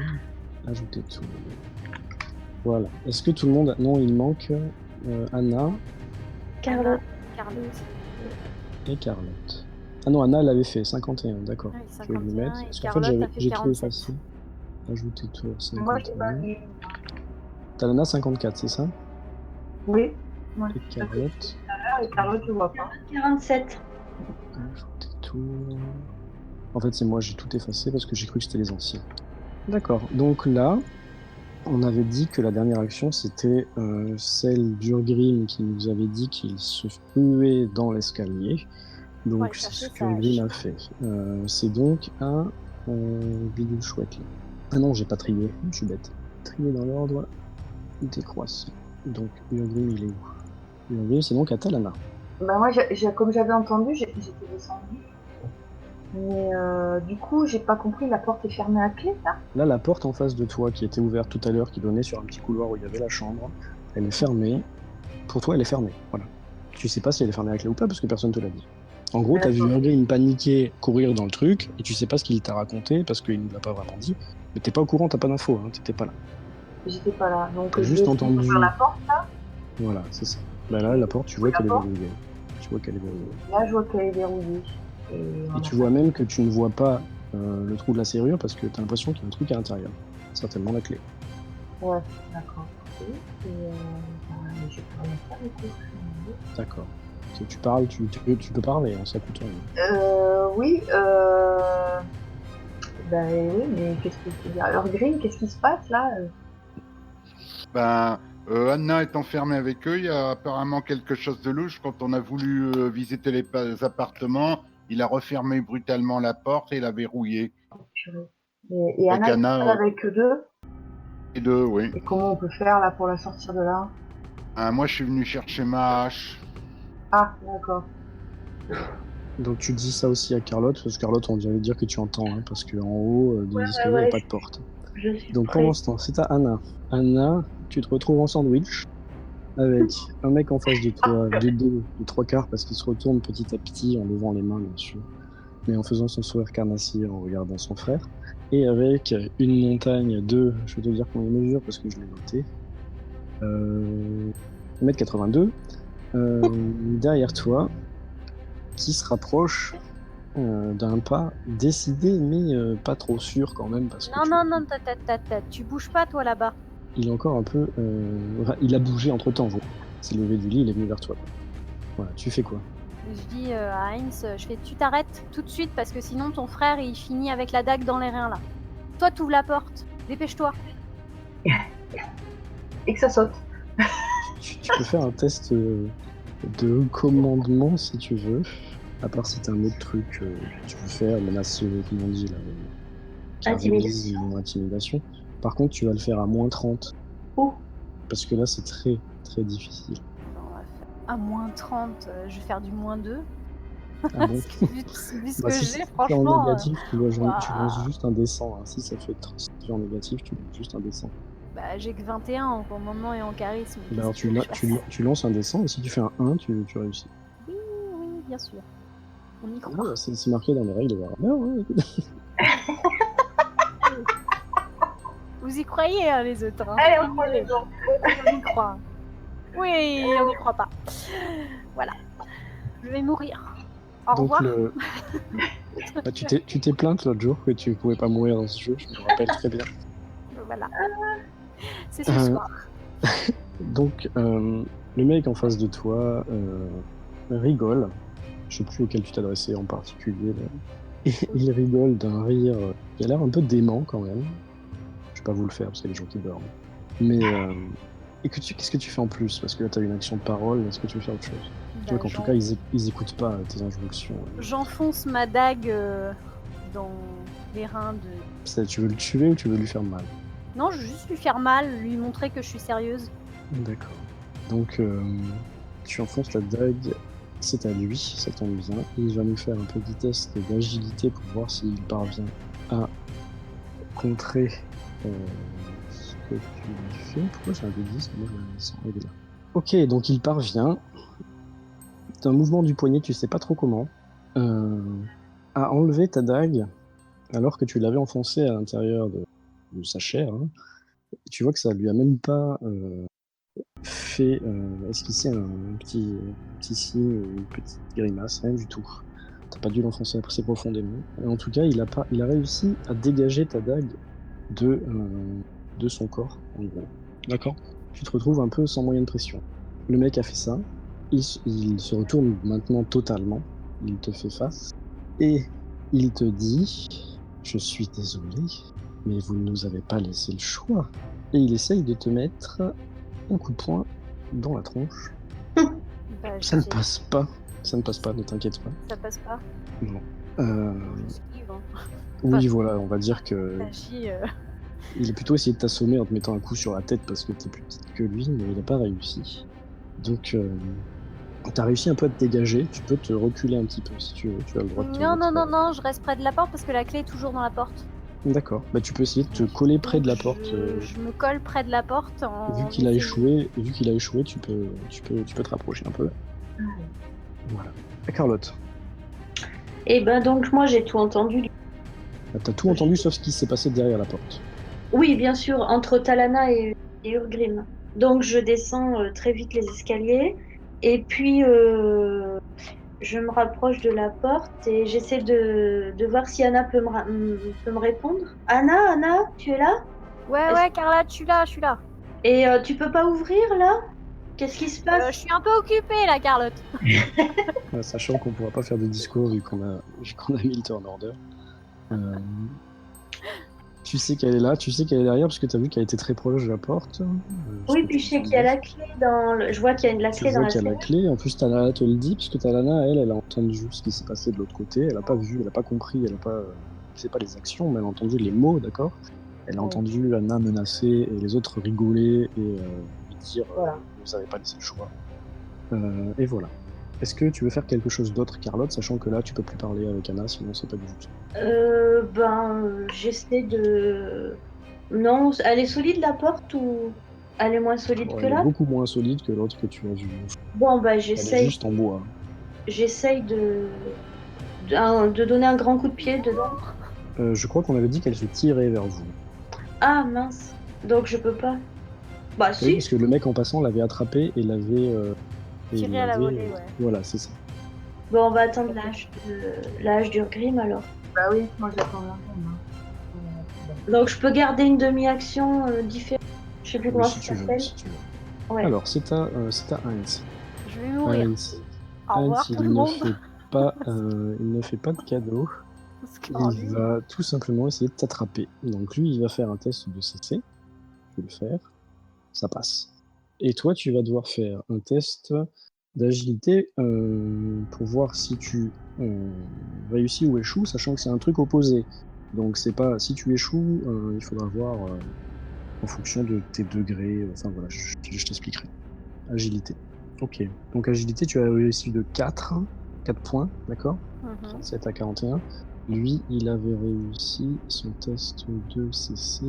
ajouter tout. Voilà. Est-ce que tout le monde... Non, il manque Anna Carlotte. Carlotte. et Carlotte. Ah non, Anna, elle avait fait 51, d'accord. Ouais, Je vais lui 51, mettre. et Parce qu'en Carlotte fait, a fait j'ai trouvé 47. facile. Ajouter tout à Moi, j'ai pas 51. vu. T'as Anna 54, c'est ça? Oui. Ouais. Et Carlotte. Et Carlotte, je vois pas. 47. Ajouter tout. En fait, c'est moi, j'ai tout effacé parce que j'ai cru que c'était les anciens. D'accord. Donc là, on avait dit que la dernière action, c'était celle d'Urgrim qui nous avait dit qu'il se ruait dans l'escalier. Donc, Ouais, c'est chercher ce sa qu'Urgrim hache. a fait. C'est donc un bidule chouette là. Ah non, j'ai pas trié, je suis bête. Trié dans l'ordre décroissant. Donc, Urgrim, il est où? Urgrim, c'est donc à Talana. Bah moi, comme j'avais entendu, j'étais descendue. Mais du coup, j'ai pas compris, la porte est fermée à clé, là? Là, la porte en face de toi, qui était ouverte tout à l'heure, qui donnait sur un petit couloir où il y avait la chambre, elle est fermée. Pour toi, elle est fermée. Voilà. Tu sais pas si elle est fermée à clé ou pas, parce que personne te l'a dit. En gros, t'as vu Urgrim paniquer, courir dans le truc, et tu sais pas ce qu'il t'a raconté, parce qu'il ne l'a pas vraiment dit. Mais t'es pas au courant, t'as pas d'infos, hein, t'étais pas là. J'étais pas là. Donc, T'as je juste vais essayer entendu. d'ouvrir la porte, là. Voilà, c'est ça. Bah là, la porte, tu vois La qu'elle est porte verrouillée. Tu vois qu'elle est verrouillée. Là, je vois qu'elle est verrouillée. Et tu vois même que tu ne vois pas le trou de la serrure, parce que t'as l'impression qu'il y a un truc à l'intérieur. Certainement la clé. Ouais, d'accord. Et je peux rien faire, du coup. D'accord. Si tu parles, tu peux parler, hein, ça coûte rien. Oui, ben oui, mais qu'est-ce que je peux dire? Alors, Green, qu'est-ce qui se passe, là? Ben, Anna est enfermée avec eux. Il y a apparemment quelque chose de louche. Quand on a voulu visiter les appartements, il a refermé brutalement la porte et l'a verrouillée. Et Avec Anna, Anna, avec eux deux? et deux, oui. Et comment on peut faire, là, pour la sortir de là? Moi, je suis venu chercher ma hache. Ah, d'accord. Donc tu dis ça aussi à Carlotte, parce que Carlotte, on dirait dire que tu entends, hein, parce qu'en haut des escaliers, il n'y a pas de porte. Je suis Donc prête. pendant ce temps, c'est à Anna. Anna, tu te retrouves en sandwich avec un mec en face de toi, de dos, de 3/4 parce qu'il se retourne petit à petit en levant les mains, bien sûr, mais en faisant son sourire carnassier en regardant son frère, et avec une montagne de, je vais te dire combien il mesure parce que je l'ai noté, 1m82, derrière toi, qui se rapproche d'un pas décidé, mais pas trop sûr quand même, parce que Non, tu bouges pas toi là-bas. il est encore un peu... il a bougé entre-temps, il s'est levé du lit, il est venu vers toi. Voilà, tu fais quoi? Je dis à Heinz, tu t'arrêtes tout de suite parce que sinon ton frère il finit avec la dague dans les reins là. Toi t'ouvres la porte, dépêche-toi. Et que ça saute. Tu peux faire un test de commandement si tu veux, à part si t'as un autre truc que tu peux faire, menace, comment on dit là, Intimidation. ou intimidation. Par contre, tu vas le faire à -30. Oh. Parce que là, c'est très très difficile. On va faire à -30, je vais faire du -2. Ah bon? vu ce Bah, que si j'ai, c'est en franchement. négatif, tu lances Waouh. juste un D100. Hein. Si ça fait 30, si c'est en négatif, tu lances juste un D100. Bah, j'ai que 21 en commandement et en charisme. Bah, alors, Qu'est-ce que je fasse tu lances un D100 et si tu fais un 1, tu réussis. Oui, bien sûr. On y croit. Ah, c'est marqué dans les règles. Ah, ouais. Vous y croyez, hein, les autres hein. Allez, on prend les gens. On y croit. Oui, on n'y croit pas. Voilà. Je vais mourir. Au Donc, revoir. bah, tu t'es plainte l'autre jour que tu pouvais pas mourir dans ce jeu, je me rappelle très bien. Voilà. C'est ce soir. Donc, le mec en face de toi rigole. Je sais plus auquel tu t'adressais en particulier. Là. Et il rigole d'un rire qui a l'air un peu dément quand même. Je vais pas vous le faire parce qu'il y a des gens qui dorment. Mais qu'est-ce que tu fais en plus? Parce que là, tu as une action de parole. Est-ce que tu veux faire autre chose? Tu vois qu'en tout cas, ils écoutent pas tes injonctions. J'enfonce ma dague dans les reins de... Tu veux le tuer ou tu veux lui faire mal? Non, je veux juste lui faire mal, lui montrer que je suis sérieuse. D'accord. Donc, tu enfonces la dague, c'est à lui, ça tombe bien. Il va nous faire un petit test d'agilité pour voir s'il parvient à contrer ce que tu lui fais. Pourquoi j'ai un D10? Moi, il est là. Ok, donc il parvient, d'un mouvement du poignet, tu sais pas trop comment, à enlever ta dague alors que tu l'avais enfoncée à l'intérieur de sa chair. Hein. Tu vois que ça lui a même pas fait esquisser un petit signe, une petite grimace, rien du tout. T'as pas dû l'enfoncer assez profondément. Et en tout cas, il a réussi à dégager ta dague de son corps, en gros. D'accord? Tu te retrouves un peu sans moyen de pression. Le mec a fait ça. Il se retourne maintenant totalement. Il te fait face. Et il te dit « Je suis désolé, mais vous ne nous avez pas laissé le choix. » Et il essaye de te mettre un coup de poing dans la tronche. Ça ne passe pas. Ça ne passe pas, ne t'inquiète pas. Ça passe pas? Non. J'esquive, hein. Oui, voilà, on va dire que... T'agis, Il a plutôt essayé de t'assommer en te mettant un coup sur la tête parce que t'es plus petite que lui, mais il n'a pas réussi. Donc, t'as réussi un peu à te dégager. Tu peux te reculer un petit peu si tu veux. Tu as le droit de te Non, je reste près de la porte parce que la clé est toujours dans la porte. D'accord. Bah, tu peux essayer de te coller près de la porte. Je me colle près de la porte. Vu qu'il a échoué, tu peux te rapprocher un peu. Voilà. Et Carlotte. Et ben donc moi j'ai tout entendu. T'as tout entendu sauf ce qui s'est passé derrière la porte. Oui, bien sûr, entre Talana et Urgrim. Donc je descends très vite les escaliers et puis je me rapproche de la porte et j'essaie de voir si Anna peut me répondre. Anna, tu es là? Ouais, Carla, je suis là. Et tu peux pas ouvrir là? Qu'est-ce qui se passe? Je suis un peu occupée là, Carlotte. Sachant qu'on pourra pas faire de discours vu qu'on a mis le turn order. Tu sais qu'elle est là, tu sais qu'elle est derrière parce que tu as vu qu'elle était très proche de la porte. Oui, puis je sais qu'il y a la clé je vois qu'il y a la clé dans la qu'il y a la clé. En plus, Talana te le dit parce que Talana, elle a entendu ce qui s'est passé de l'autre côté. Elle a pas vu, elle a pas compris, elle a pas, c'est pas les actions, mais elle a entendu les mots, d'accord. Elle a entendu Anna menacer et les autres rigoler et lui dire Voilà. vous avez pas laissé le choix. Et voilà. Est-ce que tu veux faire quelque chose d'autre, Carlotte, sachant que là, tu peux plus parler avec Anna, sinon c'est pas du tout. J'essaie de... Non, elle est solide la porte ou... Elle est moins solide Oh, que elle est là. beaucoup moins solide que l'autre que tu as vu. Bon, bah Elle est j'essaye juste en bois. de donner un grand coup de pied dedans. Je crois qu'on avait dit qu'elle se tirait vers vous. Ah mince. Donc je peux pas. Bah Oui, si. parce que le mec en passant l'avait attrapé et l'avait... Tiré à la volée, ouais. Voilà, c'est ça. Bon, on va attendre l'âge d'Urgrim alors. Bah oui, moi j'attends là. Donc je peux garder une demi-action différente. Je sais plus Oui, comment si ça tu veux, s'appelle. si tu veux. Ouais. Alors, c'est à Heinz. Je vais mourir. Heinz, Au revoir il tout le ne monde. fait il ne fait pas de cadeau. Il Splendide. va tout simplement essayer de t'attraper. Donc lui, il va faire un test de CC. Je vais le faire. Ça passe. Et toi, tu vas devoir faire un test d'agilité pour voir si tu réussis ou échoues, sachant que c'est un truc opposé. Donc c'est pas si tu échoues, il faudra voir en fonction de tes degrés. Enfin voilà, je t'expliquerai. Agilité. Ok. Donc agilité, tu as réussi de 4 points, d'accord? Mhm. 37 à 41. Lui, il avait réussi son test de CC.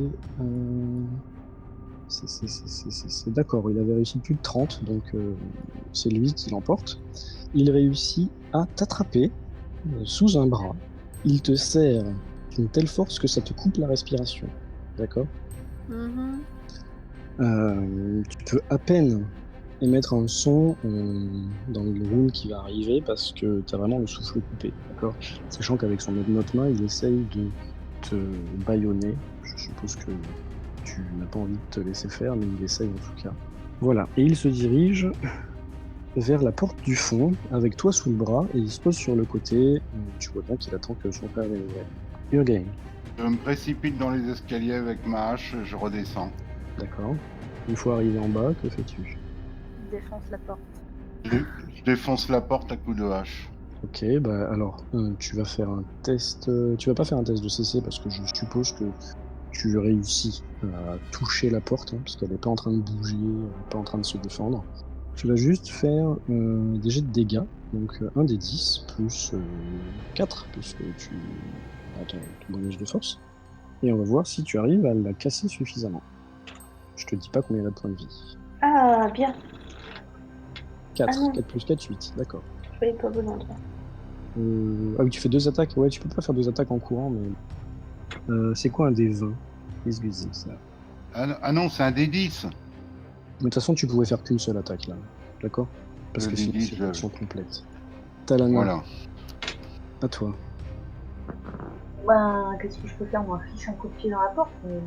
D'accord, il avait réussi plus de 30, donc c'est lui qui l'emporte. Il réussit à t'attraper sous un bras. Il te serre d'une telle force que ça te coupe la respiration. D'accord? Mhm. Tu peux à peine émettre un son dans le room qui va arriver parce que tu as vraiment le souffle coupé. D'accord? Sachant qu'avec son autre main, il essaye de te bâillonner. Je suppose que tu n'as pas envie de te laisser faire, mais il essaye en tout cas. Voilà. Et il se dirige vers la porte du fond avec toi sous le bras et il se pose sur le côté. Tu vois bien qu'il attend que son frère vienne. Urgain. Je me précipite dans les escaliers avec ma hache, je redescends. D'accord. Une fois arrivé en bas, que fais-tu? Défonce la porte. Je défonce la porte à coups de hache. Ok, bah alors, tu vas faire un test. Tu vas pas faire un test de CC parce que je suppose que tu réussis à toucher la porte, hein, parce qu'elle n'est pas en train de bouger, elle n'est pas en train de se défendre. Tu vas juste faire des jets de dégâts, donc un des 10 plus 4, puisque tu as ton bonus de force. Et on va voir si tu arrives à la casser suffisamment. Je te dis pas combien elle a de points de vie. Ah bien. 4, Ah non. 4 plus 4, 8, d'accord. Je voyais pas bon endroit. Ah oui, tu fais 2 attaques. Ouais, tu peux pas faire 2 attaques en courant, mais... c'est quoi un des 20? Qu'est-ce que c'est ça? Ah non, c'est un des 10. Mais de toute façon, tu pouvais faire qu'une seule attaque, là. D'accord? Parce Le que sinon, D10, c'est je- une action complète. Talana, Voilà. à toi. Ben, qu'est-ce que je peux faire? Moi, fiche un coup de pied dans la porte. Mais...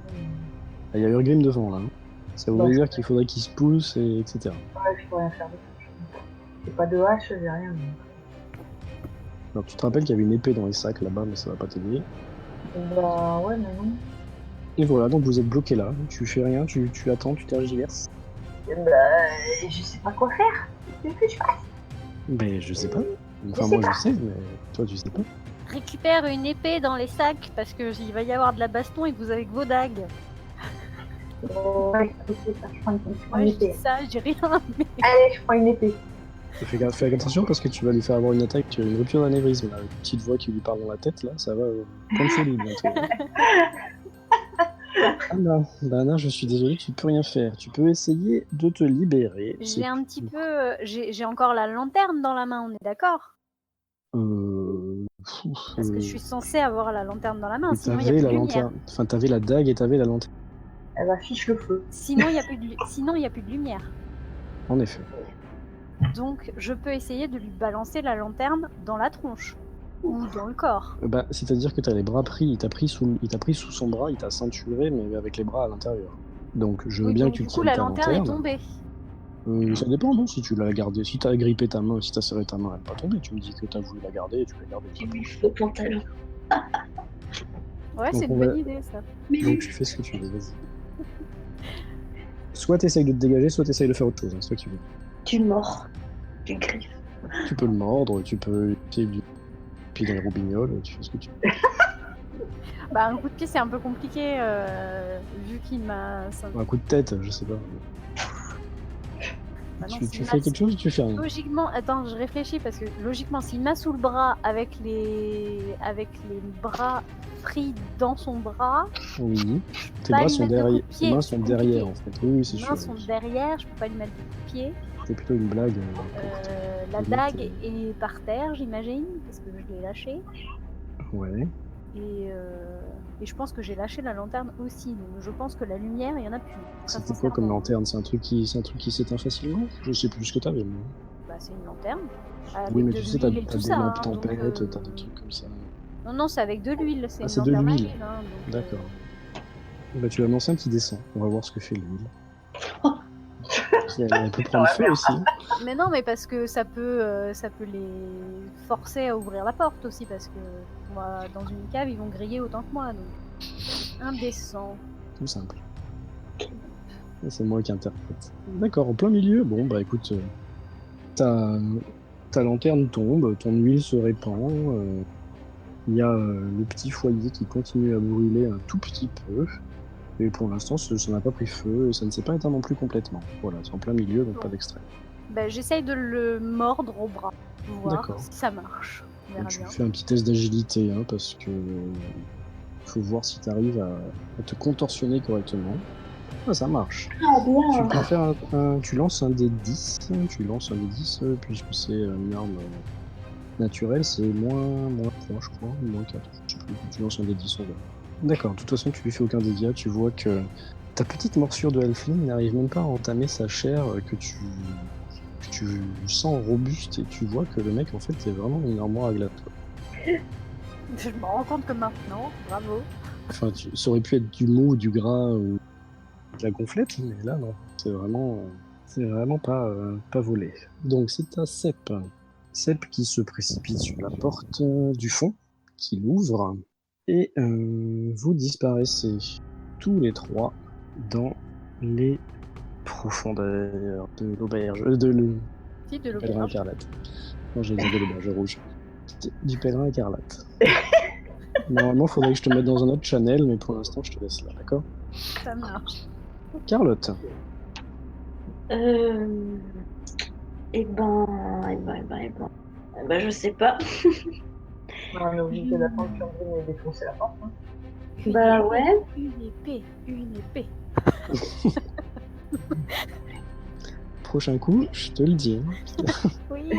Il y a Urgrim devant, là. Hein. Ça voudrait Bon. dire qu'il faudrait qu'il se pousse, et etc. Ouais, je peux rien faire de plus. J'ai pas de hache, j'ai rien. Alors, tu te rappelles qu'il y avait une épée dans les sacs, là-bas, mais ça va pas t'aider. Bah ouais, mais non. Et voilà, donc vous êtes bloqué là. Tu fais rien, tu attends, tu tergiverses. Bah, je sais pas quoi faire. Qu'est-ce que je fasse? Mais je sais pas. Enfin, Je sais moi, je sais, mais toi, tu sais pas. Récupère une épée dans les sacs parce que il va y avoir de la baston et vous avez que vos dagues. Ouais, ok, je prends une Moi je dis épée. ça, je dis rien. Mais... Allez, je prends une épée. Fais attention parce que tu vas lui faire avoir une attaque, une rupture d'anévrisme, là, avec une petite voix qui lui parle dans la tête, là, ça va comme folie bientôt. Anna, je suis désolé, tu peux rien faire. Tu peux essayer de te libérer. J'ai un petit peu. J'ai encore la lanterne dans la main, on est d'accord? Parce que je suis censée avoir la lanterne dans la main, sinon il n'y a plus de lumière. Enfin, t'avais la dague et t'avais la lanterne. Elle affiche le feu. Sinon il n'y a plus de lumière. En effet. Donc je peux essayer de lui balancer la lanterne dans la tronche ou dans le corps. Bah, c'est-à-dire que t'as les bras pris, il t'a pris sous son bras, il t'a ceinturé, mais avec les bras à l'intérieur. Donc je veux Oui, bien donc que tu du coup tiennes la ta lanterne est lanterne. tombée. Ça dépend, non, si tu l'as gardée. Si t'as grippé ta main, si t'as serré ta main, elle n'est pas tombée. Tu me dis que t'as voulu la garder et tu l'as gardée. J'ai mis le faux pantalon. Ouais, Donc, c'est une bonne idée ça. Donc tu fais ce que tu veux, vas-y. Soit t'essayes de te dégager, soit t'essayes de faire autre chose, hein, c'est toi qui veux. Tu mords. Tu griffes. Tu peux le mordre, tu peux essayer du pied dans les roubignoles, tu fais ce que tu veux. Bah un coup de pied c'est un peu compliqué vu qu'il m'a... Un coup de tête, je sais pas. Bah non, Tu s'il fais m'a- quelque chose ou tu fais rien? Logiquement, attends, je réfléchis parce que logiquement, s'il m'a sous le bras avec les bras pris dans son bras, Oui. Tes pas bras lui sont mettre de derrière. coups de Tes pied, mains c'est sont compliqué. derrière en fait. Oui, c'est Les sûr. mains sont derrière, je peux pas lui mettre de coups de pied. C'est plutôt une blague. La Limite, dague est par terre, j'imagine, parce que je l'ai lâchée. Ouais. Et je pense que j'ai lâché la lanterne aussi. Donc je pense que la lumière, il y en a plus. Très C'était quoi comme sincèrement. lanterne? C'est un truc qui s'éteint facilement? Je sais plus ce que t'avais. Moi. Bah, c'est une lanterne. Avec Oui, mais de tu sais, t'as l'huile et tout des ça. lampes Hein, donc, tempête, t'as des trucs comme ça. non, c'est avec de l'huile. C'est Ah, une c'est de lanterne à l'huile. huile. Hein, donc, D'accord. Bah, tu vas me lancer un petit dessin. On va voir ce que fait l'huile. Elle peut prendre feu aussi. Mais non, mais parce que ça peut les forcer à ouvrir la porte aussi, parce que moi, dans une cave, ils vont griller autant que moi. Donc, indécent. Tout simple. Et c'est moi qui interprète. D'accord, en plein milieu. Bon, bah écoute, ta lanterne tombe, ton huile se répand. Il y a le petit foyer qui continue à brûler un tout petit peu. Et pour l'instant, ça n'a pas pris feu et ça ne s'est pas éteint non plus complètement. Voilà, c'est en plein milieu, donc pas d'extrait. Bah, j'essaye de le mordre au bras, pour voir D'accord. si ça marche. On verra Tu bien. fais un petit test d'agilité, hein, parce que faut voir si tu arrives à te contorsionner correctement. Ah, ça marche. Ah, bien. Tu peux faire tu lances un dé 10. Tu lances un dé 10, puisque c'est une arme naturelle, c'est moins 3, je crois, ou moins 4. Je sais plus. Tu lances un dé 10, on verra. D'accord, de toute façon, tu lui fais aucun dégât. Tu vois que ta petite morsure de Halfling n'arrive même pas à entamer sa chair que tu sens robuste, et tu vois que le mec, en fait, est vraiment une armoire à glace. Je me rends compte que maintenant, bravo. Enfin, ça aurait pu être du mou, du gras ou de la gonflette, mais là, non. C'est vraiment pas volé. Donc, c'est à Sep. Sep qui se précipite sur la porte du fond, qui l'ouvre, et vous disparaissez tous les trois dans les profondeurs de l'auberge, Si, de du pèlerin l'auberge. écarlate. Non, j'ai dit de l'auberge rouge. Du pèlerin écarlate. Normalement, il faudrait que je te mette dans un autre channel, mais pour l'instant, je te laisse là, d'accord? Ça marche. Carlotte. Eh ben, je sais pas. On est obligé d'attendre qu'André ait défoncé la porte. Hein. Bah ouais. Une épée. Prochain coup, je te le dis. Oui.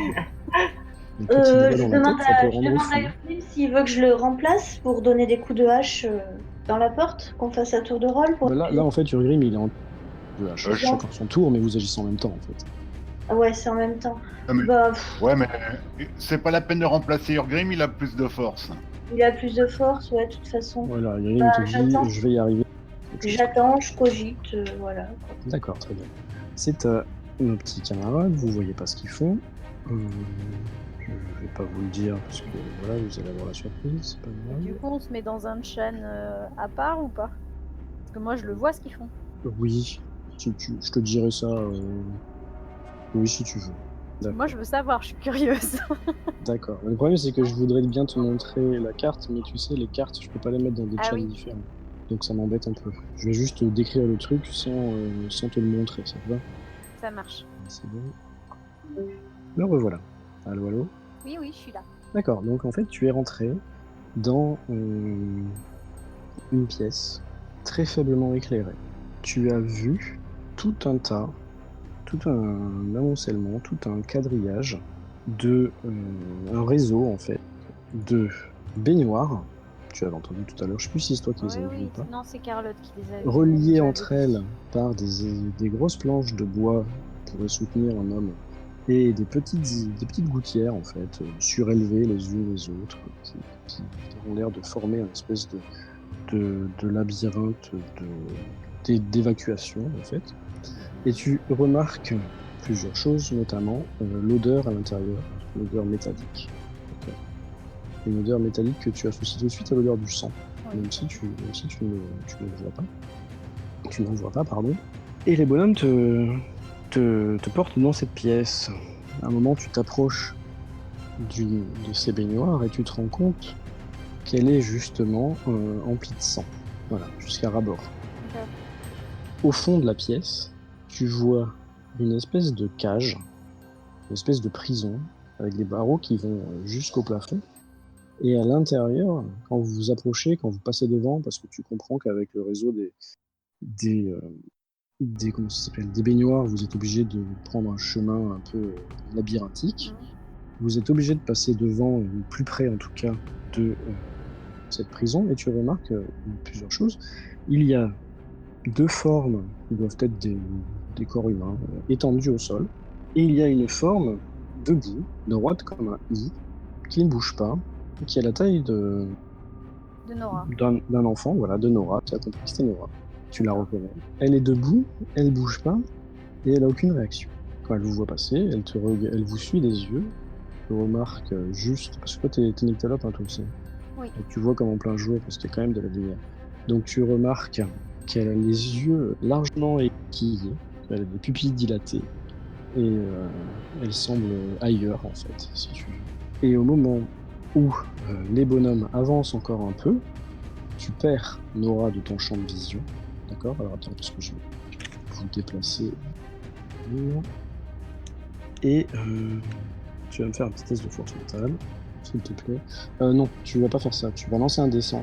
Une petite voix Je dans la demande tête, ça peut à rendre fou. Yasmine s'il veut que je le remplace pour donner des coups de hache dans la porte, qu'on fasse un tour de rôle pour... Bah là, en fait, Urgrim, il est en de hache. je- Chacun son tour, mais vous agissez en même temps, en fait. Ah ouais, c'est en même temps. Ah, mais- Bah, Ouais, mais c'est pas la peine de remplacer Urgrim, il a plus de force. il a plus de force, ouais, de toute façon. Voilà, Urgrim Bah, te dit, j'attends. je vais y arriver. J'attends, je cogite, voilà. D'accord, très bien. C'est à nos petits camarades, vous voyez pas ce qu'ils font. Je vais pas vous le dire, parce que voilà, vous allez avoir la surprise, c'est pas grave. Du coup, on se met dans un chan à part ou pas? Parce que moi, je le vois ce qu'ils font. Oui, je te dirai ça. Oui, si tu veux. D'accord. Moi, je veux savoir, je suis curieuse. D'accord. Le problème, c'est que je voudrais bien te montrer la carte, mais tu sais, les cartes, je peux pas les mettre dans des Ah chats oui. différents. Donc ça m'embête un peu. Je vais juste décrire le truc sans te le montrer, ça te va? Ça marche. C'est bon. Le revoilà. Allô, allô? Oui, je suis là. D'accord, donc en fait, tu es rentré dans une pièce très faiblement éclairée. Tu as vu tout un tas, tout un amoncellement, tout un quadrillage de un réseau en fait de baignoires. Tu avais entendu tout à l'heure, je sais plus si c'est toi qui les as vues ou pas. Non, c'est Carlotte qui les a vus. Reliées entre elles par des grosses planches de bois qui pourraient soutenir un homme, et des petites gouttières en fait, surélevées les unes les autres, qui ont l'air de former une espèce de labyrinthe d'évacuation en fait. Et tu remarques plusieurs choses, notamment l'odeur à l'intérieur, l'odeur métallique. Okay. Une odeur métallique que tu associes tout de suite à l'odeur du sang, oui. même si tu ne le vois pas. Tu n'en vois pas, pardon. Et les bonhommes te portent dans cette pièce. À un moment, tu t'approches d'une de ces baignoires et tu te rends compte qu'elle est justement emplie de sang. Voilà, jusqu'à ras-bord. Okay. Au fond de la pièce, tu vois une espèce de cage, une espèce de prison, avec des barreaux qui vont jusqu'au plafond. Et à l'intérieur, quand vous vous approchez, quand vous passez devant, parce que tu comprends qu'avec le réseau comment ça s'appelle, des baignoires, vous êtes obligé de prendre un chemin un peu labyrinthique. Vous êtes obligé de passer devant, ou plus près en tout cas, de cette prison, et tu remarques plusieurs choses. Il y a deux formes qui doivent être des corps humains étendus au sol, et il y a une forme debout, droite comme un I, qui ne bouge pas, qui a la taille De Nora. d'un enfant, voilà, de Nora. Tu as compris que c'était Nora. Tu la reconnais. Elle est debout, elle bouge pas, et elle a aucune réaction. Quand elle vous voit passer, elle vous suit des yeux. Tu remarques juste, parce que toi t'es nyctalope, hein, toi aussi. Oui. Donc tu vois comme en plein jour, parce qu'il y a quand même de la lumière. Donc tu remarques qu'elle a les yeux largement équillés, elle a des pupilles dilatées, et elle semble ailleurs en fait, si tu veux. Et au moment où les bonhommes avancent encore un peu, tu perds Nora de ton champ de vision. D'accord? Alors attends, parce que je vais vous déplacer. Et tu vas me faire un petit test de force mentale, s'il te plaît. Non, tu vas pas faire ça. Tu vas lancer un dessin.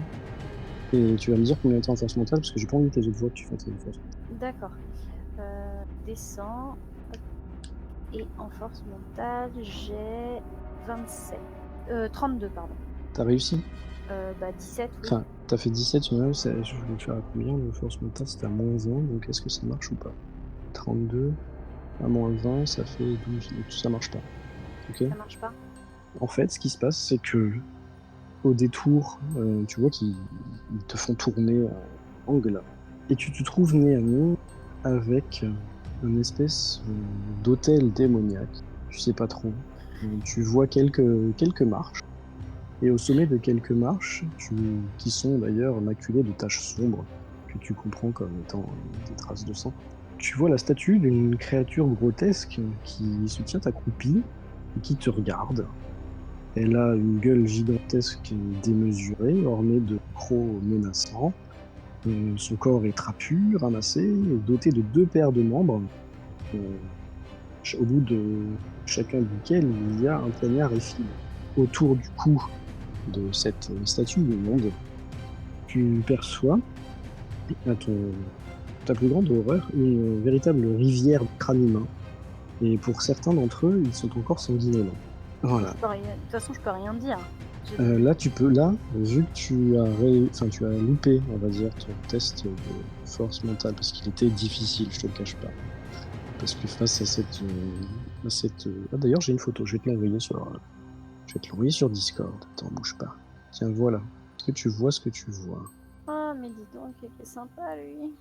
Et tu vas me dire combien tu es en force mentale, parce que j'ai pas envie que les autres voient que tu fais tes forces. D'accord. Descends. Hop. Et en force mentale, j'ai 27. 32, pardon. T'as réussi? 17, oui. Enfin, t'as fait 17, je voulais faire à combien de force mentale? C'était à moins 1, donc est-ce que ça marche ou pas? 32 à moins 20, ça fait 12, donc ça marche pas. Ok? Ça marche pas. En fait, ce qui se passe, c'est que au détour, tu vois qu'ils te font tourner en angle, et tu te trouves nez à nez avec une espèce d'hôtel démoniaque. Tu sais pas trop. Tu vois quelques marches, et au sommet de quelques marches, qui sont d'ailleurs maculées de taches sombres, que tu comprends comme étant des traces de sang, tu vois la statue d'une créature grotesque qui se tient accroupie et qui te regarde. Elle a une gueule gigantesque démesurée, ornée de crocs menaçants. Son corps est trapu, ramassé, et doté de deux paires de membres, au bout de chacun duquel il y a un poignard effilé. Autour du cou de cette statue immonde, tu perçois, à ta plus grande horreur, une véritable rivière de crânes humains. Et pour certains d'entre eux, ils sont encore sanguinolents. Voilà. De toute façon, je peux rien dire. Là, vu que tu as loupé, on va dire, ton test de force mentale, parce qu'il était difficile, je te le cache pas. Parce que face à cette... Ah, d'ailleurs, j'ai une photo, je vais te l'envoyer sur Discord. Attends, bouge pas. Tiens, voilà. Est-ce que tu vois ce que tu vois? Ah, mais dis donc, il était sympa, lui.